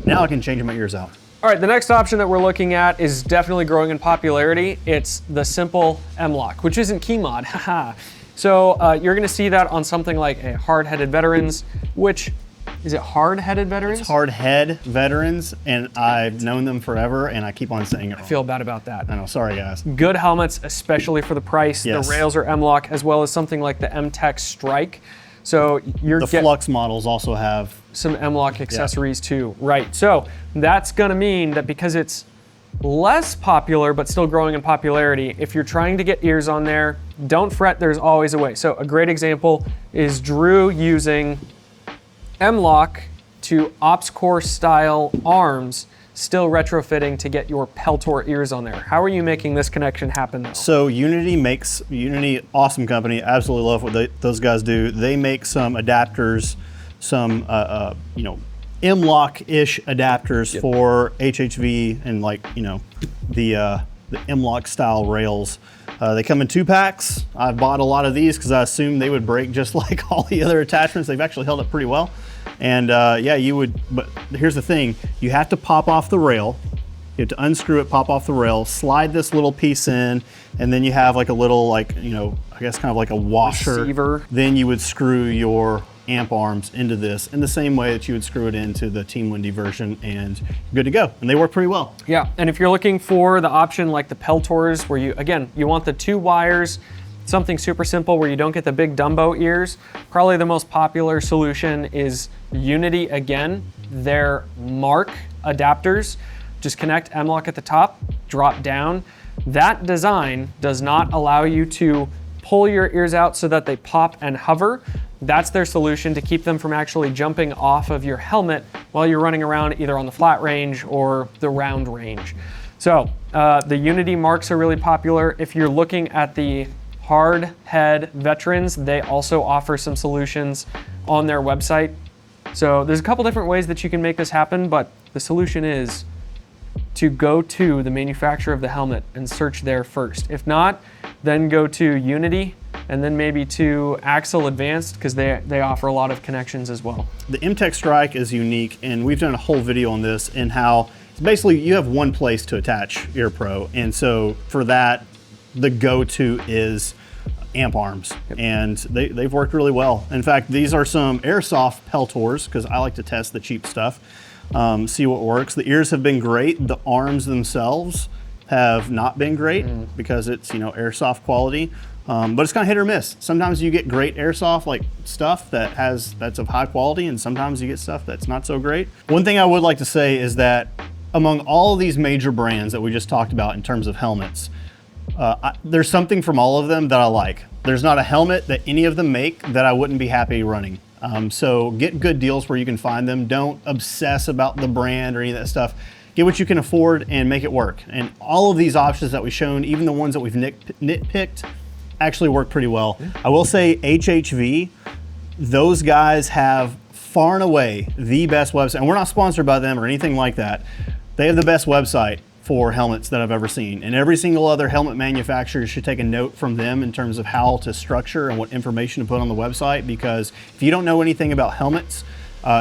Now I can change my ears out. All right, the next option that we're looking at is definitely growing in popularity. It's the simple M-Lock, which isn't key mod, haha. So you're gonna see that on something like a hard-headed Veterans, which is it hard-headed veterans? It's hard head veterans, and I've known them forever, and I keep on saying it wrong. I feel bad about that. I know, sorry guys. Good helmets, especially for the price. Yes. The rails are M-Lock, as well as something like the M-Tech Strike. So you're The Flux models also have some M-Lock accessories too. Right, so that's gonna mean that because it's less popular, but still growing in popularity, if you're trying to get ears on there, don't fret, there's always a way. So a great example is Drew using M-Lock to OpsCore style arms, still retrofitting to get your Peltor ears on there. How are you making this connection happen though? So Unity, awesome company, absolutely love what those guys do. They make some adapters, some M-Lock-ish adapters for HHV and the M-Lock style rails. They come in 2-packs. I bought a lot of these because I assumed they would break just like all the other attachments. They've actually held up pretty well. And you would, but here's the thing, you have to pop off the rail. You have to unscrew it, pop off the rail, slide this little piece in, and then you have like a little, I guess kind of like a washer. Receiver. Then you would screw your amp arms into this in the same way that you would screw it into the Team Wendy version, and good to go. And they work pretty well. Yeah, and if you're looking for the option like the Peltors, where you want the 2 wires, something super simple where you don't get the big Dumbo ears, probably the most popular solution is Unity again. Their Mark adapters, just connect M-Lock at the top, drop down. That design does not allow you to pull your ears out so that they pop and hover. That's their solution to keep them from actually jumping off of your helmet while you're running around either on the flat range or the round range. So the Unity Marks are really popular. If you're looking at the hard head veterans, they also offer some solutions on their website. So there's a couple different ways that you can make this happen, but the solution is to go to the manufacturer of the helmet and search there first. If not, then go to Unity and then maybe to Axle Advanced, because they offer a lot of connections as well. The M-Tech Strike is unique, and we've done a whole video on this and how basically you have one place to attach EarPro, and so for that, the go-to is amp arms, and they've worked really well. In fact, these are some airsoft Peltors, because I like to test the cheap stuff, see what works. The ears have been great. The arms themselves have not been great because it's airsoft quality, but it's kind of hit or miss. Sometimes you get great airsoft stuff that's of high quality, and sometimes you get stuff that's not so great. One thing I would like to say is that among all of these major brands that we just talked about in terms of helmets, there's something from all of them that I like. There's not a helmet that any of them make that I wouldn't be happy running. So get good deals where you can find them. Don't obsess about the brand or any of that stuff. Get what you can afford and make it work. And all of these options that we've shown, even the ones that we've nitpicked, actually work pretty well. I will say HHV, those guys have far and away the best website. And we're not sponsored by them or anything like that. They have the best website for helmets that I've ever seen. And every single other helmet manufacturer should take a note from them in terms of how to structure and what information to put on the website, because if you don't know anything about helmets,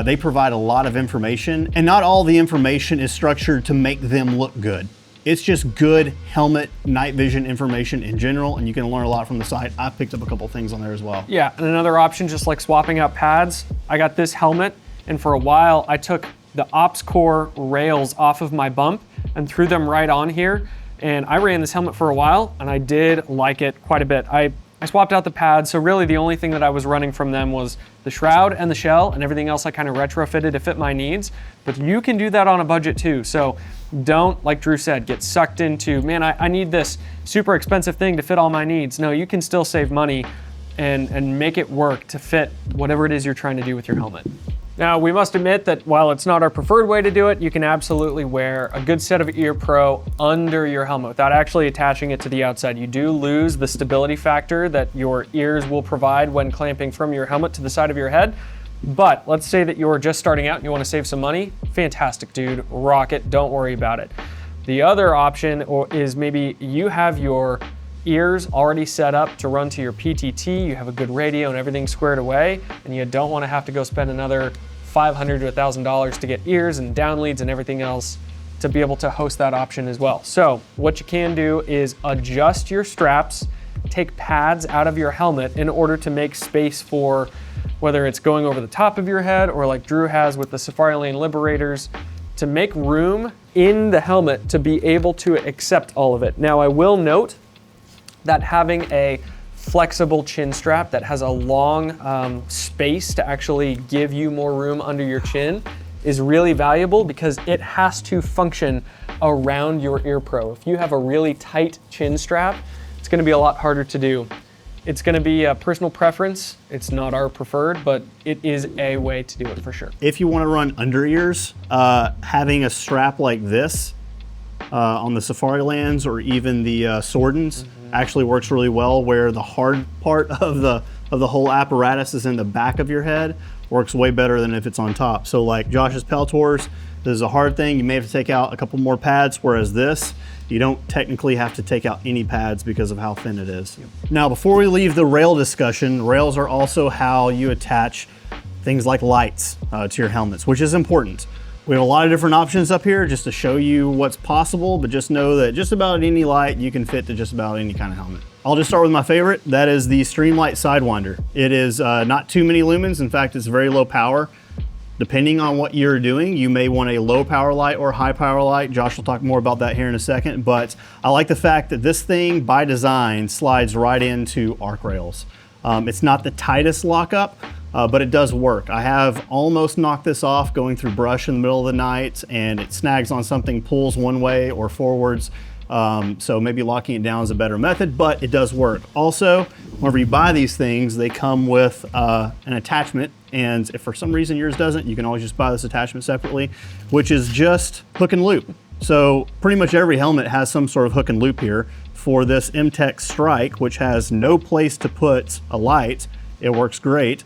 they provide a lot of information, and not all the information is structured to make them look good. It's just good helmet night vision information in general, and you can learn a lot from the site. I picked up a couple things on there as well. Yeah, and another option, just like swapping out pads, I got this helmet, and for a while I took the OpsCore rails off of my bump and threw them right on here. And I ran this helmet for a while, and I did like it quite a bit. I swapped out the pads, so really the only thing that I was running from them was the shroud and the shell, and everything else I kind of retrofitted to fit my needs. But you can do that on a budget too. So don't, like Drew said, get sucked into, man, I need this super expensive thing to fit all my needs. No, you can still save money and make it work to fit whatever it is you're trying to do with your helmet. Now, we must admit that while it's not our preferred way to do it, you can absolutely wear a good set of EarPro under your helmet without actually attaching it to the outside. You do lose the stability factor that your ears will provide when clamping from your helmet to the side of your head. But let's say that you're just starting out and you want to save some money. Fantastic, dude. Rock it. Don't worry about it. The other option is maybe you have your ears already set up to run to your PTT, you have a good radio and everything squared away, and you don't want to have to go spend another $500 to $1,000 to get ears and down leads and everything else to be able to host that option as well. So what you can do is adjust your straps, take pads out of your helmet in order to make space for whether it's going over the top of your head or like Drew has with the Safari Lane Liberators, to make room in the helmet to be able to accept all of it. Now, I will note that having a flexible chin strap that has a long space to actually give you more room under your chin is really valuable, because it has to function around your ear pro. If you have a really tight chin strap, it's gonna be a lot harder to do. It's gonna be a personal preference. It's not our preferred, but it is a way to do it for sure. If you want to run under ears, having a strap like this on the Safari Lands or even the Swordens actually works really well, where the hard part of the whole apparatus is in the back of your head. Works way better than if it's on top. So like Josh's Peltors, this is a hard thing. You may have to take out a couple more pads, whereas this, you don't technically have to take out any pads because of how thin it is. Now, before we leave the rail discussion, rails are also how you attach things like lights to your helmets, which is important. We have a lot of different options up here just to show you what's possible, but just know that just about any light you can fit to just about any kind of helmet. I'll just start with my favorite. That is the Streamlight Sidewinder. It is not too many lumens. In fact, it's very low power. Depending on what you're doing, you may want a low power light or high power light. Josh will talk more about that here in a second, but I like the fact that this thing by design slides right into arc rails. It's not the tightest lockup, but it does work. I have almost knocked this off going through brush in the middle of the night, and it snags on something, pulls one way or forwards. So maybe locking it down is a better method, but it does work. Also, whenever you buy these things, they come with an attachment, and if for some reason yours doesn't, you can always just buy this attachment separately, which is just hook and loop. So pretty much every helmet has some sort of hook and loop here. For this M-Tech Strike, which has no place to put a light, it works great,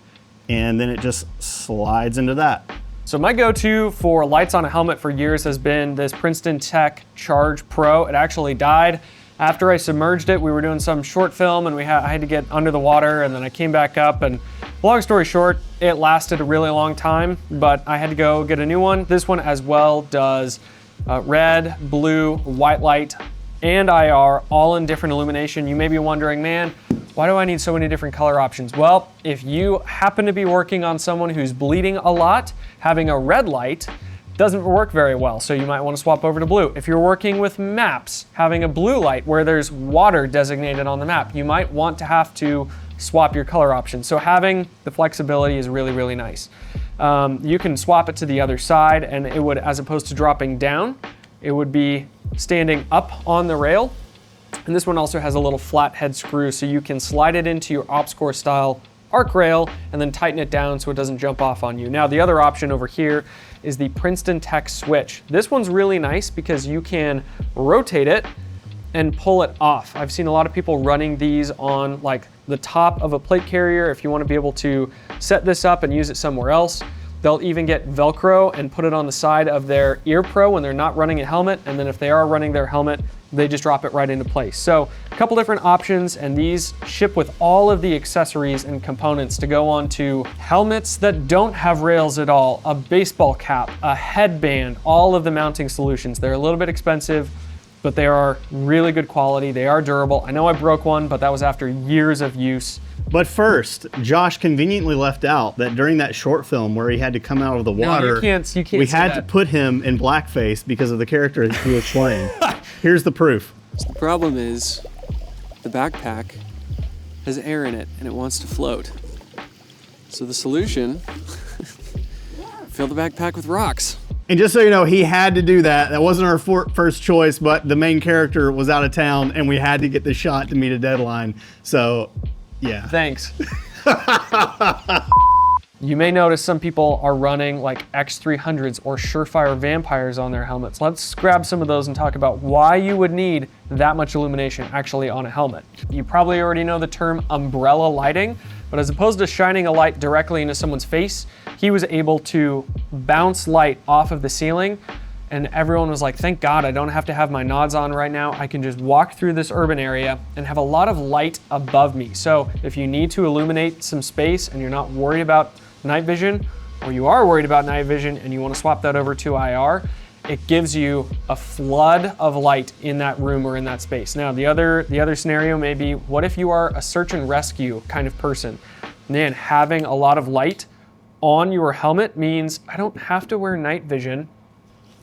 and then it just slides into that. So my go-to for lights on a helmet for years has been this Princeton Tech Charge Pro. It actually died after I submerged it. We were doing some short film, and I had to get under the water, and then I came back up, and long story short, it lasted a really long time, but I had to go get a new one. This one as well does red, blue, white light, and IR, all in different illumination. You may be wondering, man, why do I need so many different color options? Well, if you happen to be working on someone who's bleeding a lot, having a red light doesn't work very well, so you might want to swap over to blue. If you're working with maps, having a blue light where there's water designated on the map, you might want to have to swap your color options. So having the flexibility is really, really nice. You can swap it to the other side, and it would, as opposed to dropping down, it would be standing up on the rail. And this one also has a little flat head screw, so you can slide it into your OpsCore style arc rail and then tighten it down so it doesn't jump off on you. Now, the other option over here is the Princeton Tech Switch. This one's really nice because you can rotate it and pull it off. I've seen a lot of people running these on like the top of a plate carrier. If you want to be able to set this up and use it somewhere else, they'll even get Velcro and put it on the side of their ear pro when they're not running a helmet. And then if they are running their helmet, they just drop it right into place. So a couple different options, and these ship with all of the accessories and components to go on to helmets that don't have rails at all, a baseball cap, a headband, all of the mounting solutions. They're a little bit expensive, but they are really good quality. They are durable. I know I broke one, but that was after years of use. But first, Josh conveniently left out that during that short film where he had to come out of the water, No, you can't we see had that. to put him in blackface because of the character that he was playing. Here's the proof. The problem is the backpack has air in it and it wants to float. So the solution, fill the backpack with rocks. And just so you know, he had to do that. That wasn't our first choice, but the main character was out of town and we had to get the shot to meet a deadline. So, yeah. Thanks. You may notice some people are running like X300s or Surefire Vampires on their helmets. Let's grab some of those and talk about why you would need that much illumination actually on a helmet. You probably already know the term umbrella lighting, but as opposed to shining a light directly into someone's face, he was able to bounce light off of the ceiling, and everyone was like, thank God I don't have to have my nods on right now. I can just walk through this urban area and have a lot of light above me. So if you need to illuminate some space and you're not worried about night vision, or you are worried about night vision and you want to swap that over to IR, it gives you a flood of light in that room or in that space. Now, the other scenario may be, what if you are a search and rescue kind of person? man, having a lot of light on your helmet means I don't have to wear night vision.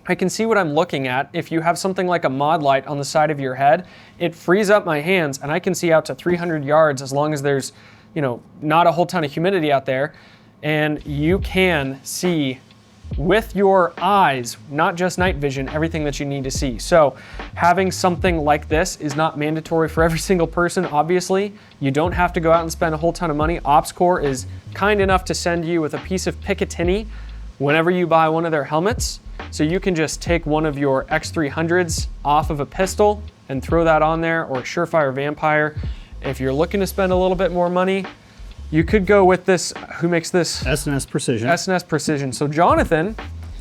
I can see what I'm looking at. If you have something like a mod light on the side of your head, it frees up my hands and I can see out to 300 yards as long as there's, you know, not a whole ton of humidity out there. And you can see with your eyes, not just night vision, everything that you need to see. So having something like this is not mandatory for every single person, obviously. You don't have to go out and spend a whole ton of money. OpsCore is kind enough to send you with a piece of Picatinny whenever you buy one of their helmets. So you can just take one of your X300s off of a pistol and throw that on there, or a Surefire Vampire. If you're looking to spend a little bit more money, you could go with this, who makes this? S&S Precision. S&S Precision. So Jonathan.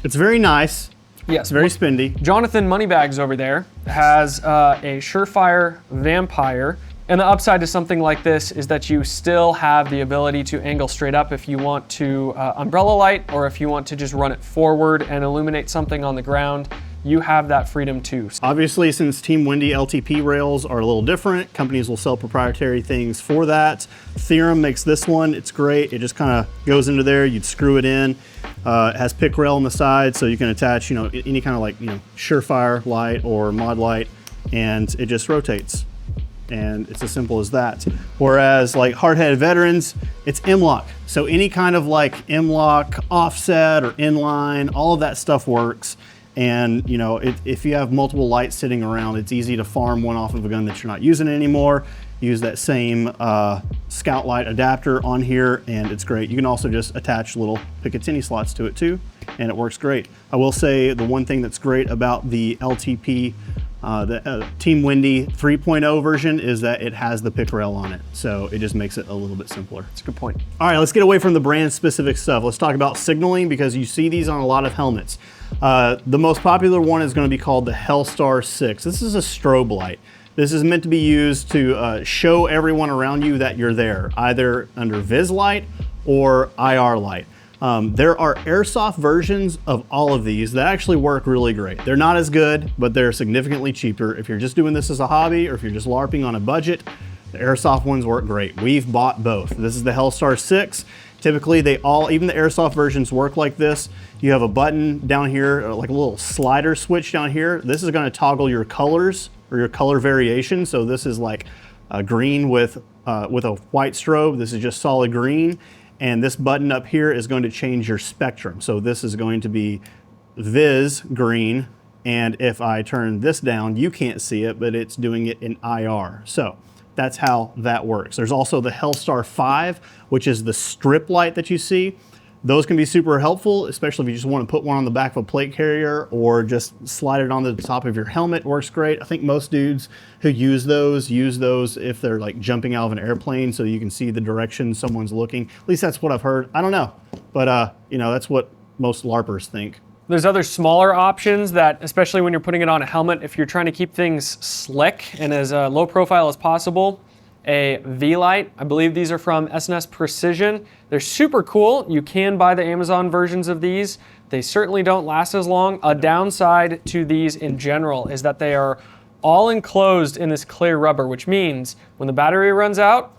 It's very nice. Yes. It's very spendy. Jonathan Moneybags over there has a Surefire Vampire. And the upside to something like this is that you still have the ability to angle straight up if you want to umbrella light, or if you want to just run it forward and illuminate something on the ground. You have that freedom too. Obviously, since Team Wendy LTP rails are a little different, companies will sell proprietary things for that. Theorem makes this one. It's great. It just kind of goes into there. You'd screw it in. It has pick rail on the side, so you can attach, you know, any kind of like, you know, Surefire light or mod light, and it just rotates. And it's as simple as that. Whereas like hard-headed veterans, it's M-LOK. So any kind of like M-LOK offset or inline, all of that stuff works. And you know, if you have multiple lights sitting around, it's easy to farm one off of a gun that you're not using anymore. Use that same scout light adapter on here, and it's great. You can also just attach little Picatinny slots to it too, and it works great. I will say the one thing that's great about the LTP, Team Wendy 3.0 version, is that it has the pick rail on it. So it just makes it a little bit simpler. That's a good point. All right, let's get away from the brand specific stuff. Let's talk about signaling, because you see these on a lot of helmets. The most popular one is going to be called the Hellstar 6. This is a strobe light. This is meant to be used to show everyone around you that you're there, either under vis light or IR light. There are airsoft versions of all of these that actually work really great. They're not as good, but they're significantly cheaper. If you're just doing this as a hobby, or if you're just LARPing on a budget, the airsoft ones work great. We've bought both. This is the Hellstar 6. Typically, even the airsoft versions work like this. You have a button down here, like a little slider switch down here. This is going to toggle your colors or your color variation. So this is like a green with a white strobe. This is just solid green. And this button up here is going to change your spectrum. So this is going to be vis green. And if I turn this down, you can't see it, but it's doing it in IR. So that's how that works. There's also the Hellstar 5, which is the strip light that you see. Those can be super helpful, especially if you just want to put one on the back of a plate carrier or just slide it on the top of your helmet. Works great. I think most dudes who use those if they're like jumping out of an airplane so you can see the direction someone's looking. At least that's what I've heard. I don't know, but you know, that's what most LARPers think. There's other smaller options that, especially when you're putting it on a helmet, if you're trying to keep things slick and as low profile as possible, a V-Light. I believe these are from S&S Precision. They're super cool. You can buy the Amazon versions of these. They certainly don't last as long. A downside to these in general is that they are all enclosed in this clear rubber, which means when the battery runs out,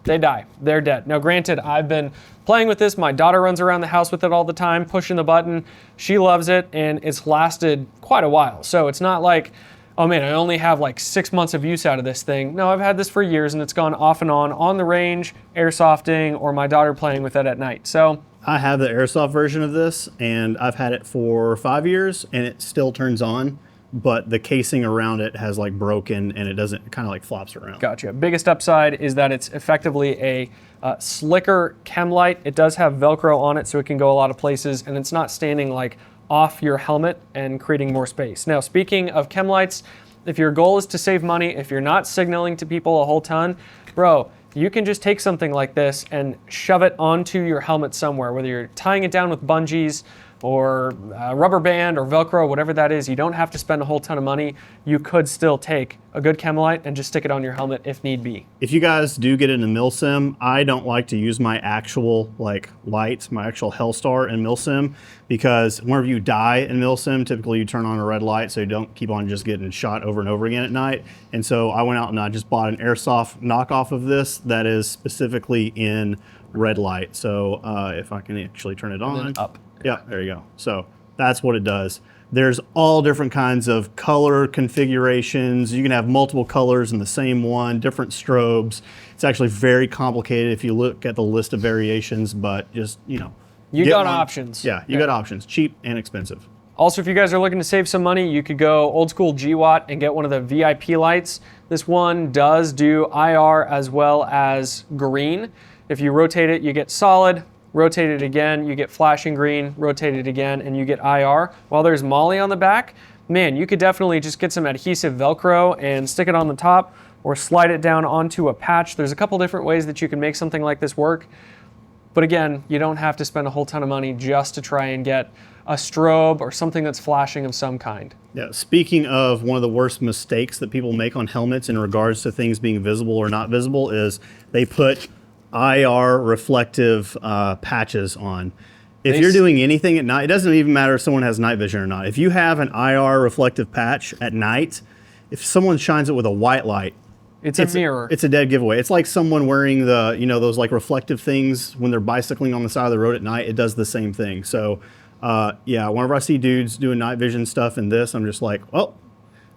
they die. They're dead. Now, granted, I've been playing with this. My daughter runs around the house with it all the time, pushing the button. She loves it, and it's lasted quite a while. So it's not like, oh man, I only have like 6 months of use out of this thing. No, I've had this for years, and it's gone off and on the range, airsofting, or my daughter playing with it at night. So I have the airsoft version of this, and I've had it for 5 years, and it still turns on, but the casing around it has like broken, and it doesn't, kind of like flops around. Gotcha. Biggest upside is that it's effectively a slicker chem light. It does have Velcro on it, so it can go a lot of places, and it's not standing like off your helmet and creating more space. Now, speaking of chem lights, if your goal is to save money, if you're not signaling to people a whole ton, bro, you can just take something like this and shove it onto your helmet somewhere, whether you're tying it down with bungees or rubber band or Velcro, whatever that is. You don't have to spend a whole ton of money. You could still take a good Chemalite and just stick it on your helmet if need be. If you guys do get into milsim, I don't like to use my actual light, my actual Hellstar in milsim, because whenever you die in milsim, typically you turn on a red light so you don't keep on just getting shot over and over again at night. And so I went out and I just bought an airsoft knockoff of this that is specifically in red light. So if I can actually turn it on. And then up. Yeah, there you go. So that's what it does. There's all different kinds of color configurations. You can have multiple colors in the same one, different strobes. It's actually very complicated if you look at the list of variations, but just, You got options. Yeah, you got options, cheap and expensive. Also, if you guys are looking to save some money, you could go old school GWatt and get one of the VIP lights. This one does do IR as well as green. If you rotate it, you get solid. Rotate it again, you get flashing green. Rotate it again, and you get IR. While there's Molly on the back, man, you could definitely just get some adhesive Velcro and stick it on the top or slide it down onto a patch. There's a couple different ways that you can make something like this work. But again, you don't have to spend a whole ton of money just to try and get a strobe or something that's flashing of some kind. Yeah, speaking of one of the worst mistakes that people make on helmets in regards to things being visible or not visible is they put IR reflective patches on. If you're doing anything at night, it doesn't even matter if someone has night vision or not. If you have an IR reflective patch at night, if someone shines it with a white light, it's a mirror. It's a dead giveaway. It's like someone wearing the, those reflective things when they're bicycling on the side of the road at night. It does the same thing. So yeah, whenever I see dudes doing night vision stuff in this, I'm just like, well,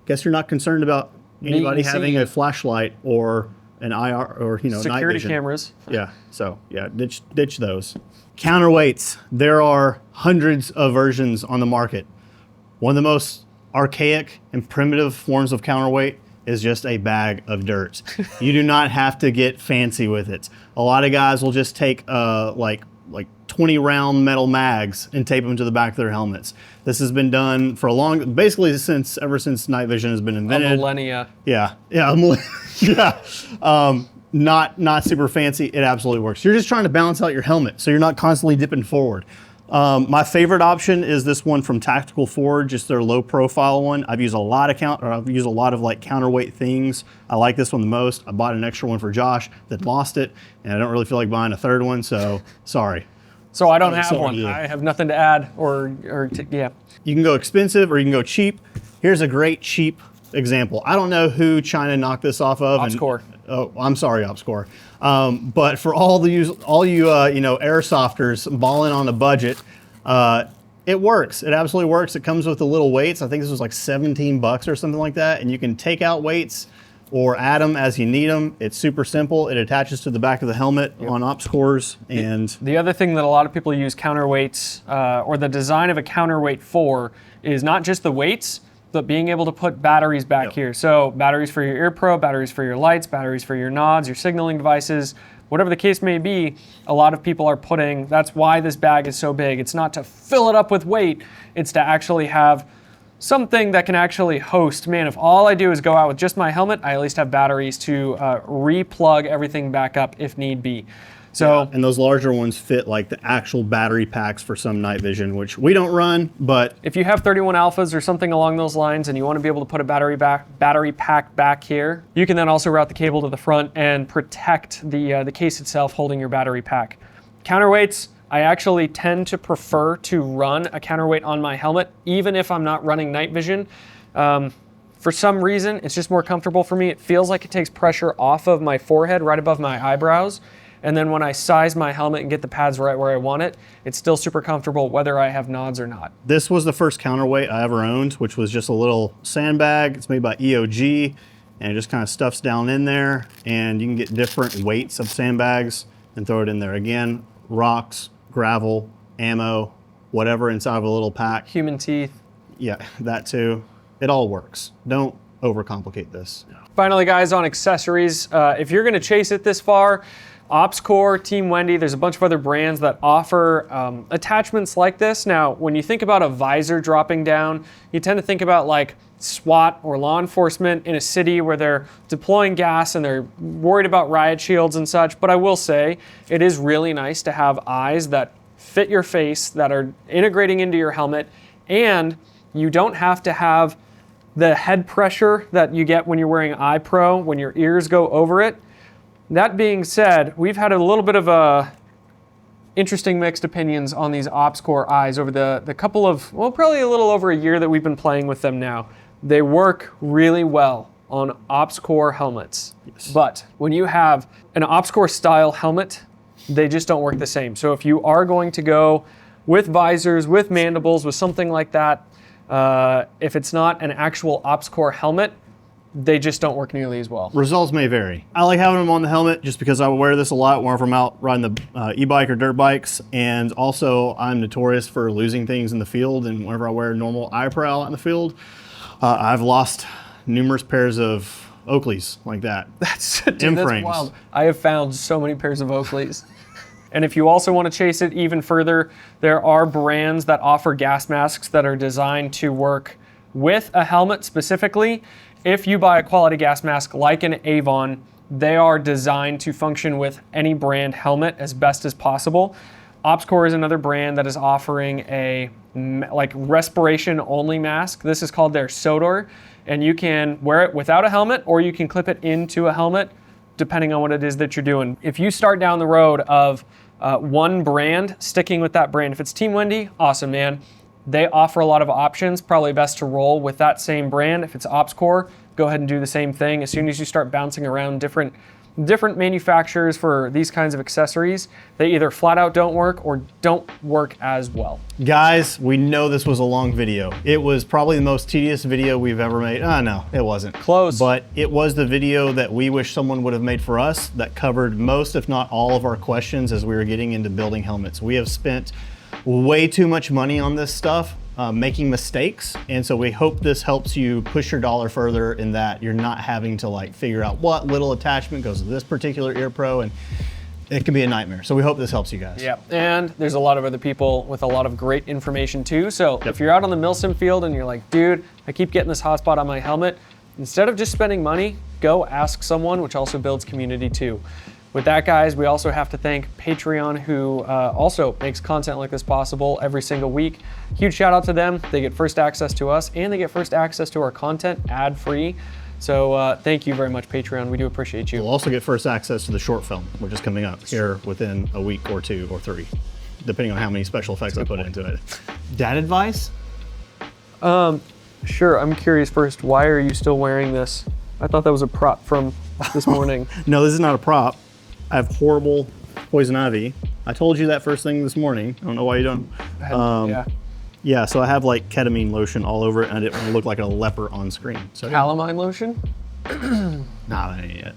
guess you're not concerned about anybody having a flashlight or an IR or night vision. Security cameras. Yeah, so yeah, ditch those. Counterweights. There are hundreds of versions on the market. One of the most archaic and primitive forms of counterweight is just a bag of dirt. You do not have to get fancy with it. A lot of guys will just take like 20 round metal mags and tape them to the back of their helmets. This has been done for basically ever since night vision has been invented. A millennia. Yeah. Not super fancy. It absolutely works. You're just trying to balance out your helmet, so you're not constantly dipping forward. My favorite option is this one from Tactical Forge. It's their low profile one. I've used a lot of counterweight things. I like this one the most. I bought an extra one for Josh that lost it, and I don't really feel like buying a third one, so sorry. So I don't have one. Yeah. I have nothing to add yeah. You can go expensive or you can go cheap. Here's a great cheap example. I don't know who China knocked this off of. OpsCore. Oh, I'm sorry, OpsCore. But for all you airsofters balling on a budget, it works. It absolutely works. It comes with the little weights. I think this was like $17 or something like that, and you can take out weights or add them as you need them. It's super simple. It attaches to the back of the helmet on OpsCores. And the other thing that a lot of people use counterweights or the design of a counterweight for is not just the weights, but being able to put batteries back here. So batteries for your ear probe, batteries for your lights, batteries for your nods, your signaling devices, whatever the case may be, a lot of people are putting, that's why this bag is so big. It's not to fill it up with weight, it's to actually have something that can actually host. Man, if all I do is go out with just my helmet, I at least have batteries to re-plug everything back up if need be. So, and those larger ones fit like the actual battery packs for some night vision, which we don't run, but if you have 31 alphas or something along those lines and you want to be able to put a battery pack back here, you can then also route the cable to the front and protect the case itself holding your battery pack. Counterweights, I actually tend to prefer to run a counterweight on my helmet, even if I'm not running night vision. For some reason, it's just more comfortable for me. It feels like it takes pressure off of my forehead, right above my eyebrows. And then when I size my helmet and get the pads right where I want it, it's still super comfortable whether I have nods or not. This was the first counterweight I ever owned, which was just a little sandbag. It's made by EOG, and it just kind of stuffs down in there, and you can get different weights of sandbags and throw it in there. Again, rocks, gravel, ammo, whatever inside of a little pack. Human teeth. Yeah, that too. It all works. Don't overcomplicate this. Finally, guys, on accessories, if you're gonna chase it this far, OpsCore, Team Wendy, there's a bunch of other brands that offer attachments like this. Now, when you think about a visor dropping down, you tend to think about like SWAT or law enforcement in a city where they're deploying gas and they're worried about riot shields and such. But I will say, it is really nice to have eyes that fit your face, that are integrating into your helmet, and you don't have to have the head pressure that you get when you're wearing Eye Pro, when your ears go over it. That being said, we've had a little bit of a interesting mixed opinions on these OpsCore eyes over the couple of, well, probably a little over a year that we've been playing with them now. They work really well on OpsCore helmets. Yes. But when you have an OpsCore style helmet, they just don't work the same. So if you are going to go with visors, with mandibles, with something like that, if it's not an actual OpsCore helmet, they just don't work nearly as well. Results may vary. I like having them on the helmet just because I wear this a lot whenever I'm out riding the e-bike or dirt bikes, and also I'm notorious for losing things in the field, and whenever I wear normal eye pro out in the field, I've lost numerous pairs of Oakleys like that. That's M-frames. wild. I have found so many pairs of Oakleys. And if you also want to chase it even further, there are brands that offer gas masks that are designed to work with a helmet specifically. If you buy a quality gas mask like an Avon, they are designed to function with any brand helmet as best as possible. OpsCore is another brand that is offering a like respiration only mask. This is called their Sodor, and you can wear it without a helmet or you can clip it into a helmet depending on what it is that you're doing. If you start down the road of one brand, sticking with that brand, if it's Team Wendy, awesome, man. They offer a lot of options, probably best to roll with that same brand. If it's OpsCore, go ahead and do the same thing. As soon as you start bouncing around different manufacturers for these kinds of accessories, they either flat out don't work or don't work as well. Guys, we know this was a long video. It was probably the most tedious video we've ever made. No, it wasn't. Close. But it was the video that we wish someone would have made for us that covered most, if not all, of our questions as we were getting into building helmets. We have spent way too much money on this stuff, making mistakes, and so we hope this helps you push your dollar further in that you're not having to like figure out what little attachment goes to this particular ear pro, and it can be a nightmare. So we hope this helps you guys. Yeah, and there's a lot of other people with a lot of great information too. So if you're out on the milsim field and you're like, dude, I keep getting this hot spot on my helmet, instead of just spending money, go ask someone, which also builds community too. With that, guys, we also have to thank Patreon, who also makes content like this possible every single week. Huge shout out to them. They get first access to us and they get first access to our content ad-free. So thank you very much, Patreon. We do appreciate you. We'll also get first access to the short film, which is coming up here within a week or 2 or 3, depending on how many special effects I put into it. Dad advice? Sure, I'm curious first, why are you still wearing this? I thought that was a prop from this morning. No, this is not a prop. I have horrible poison ivy. I told you that first thing this morning. I don't know why you don't. Yeah. Yeah, so I have like ketamine lotion all over it, and I didn't want to look like a leper on screen. So Calamine lotion? nah, that ain't it.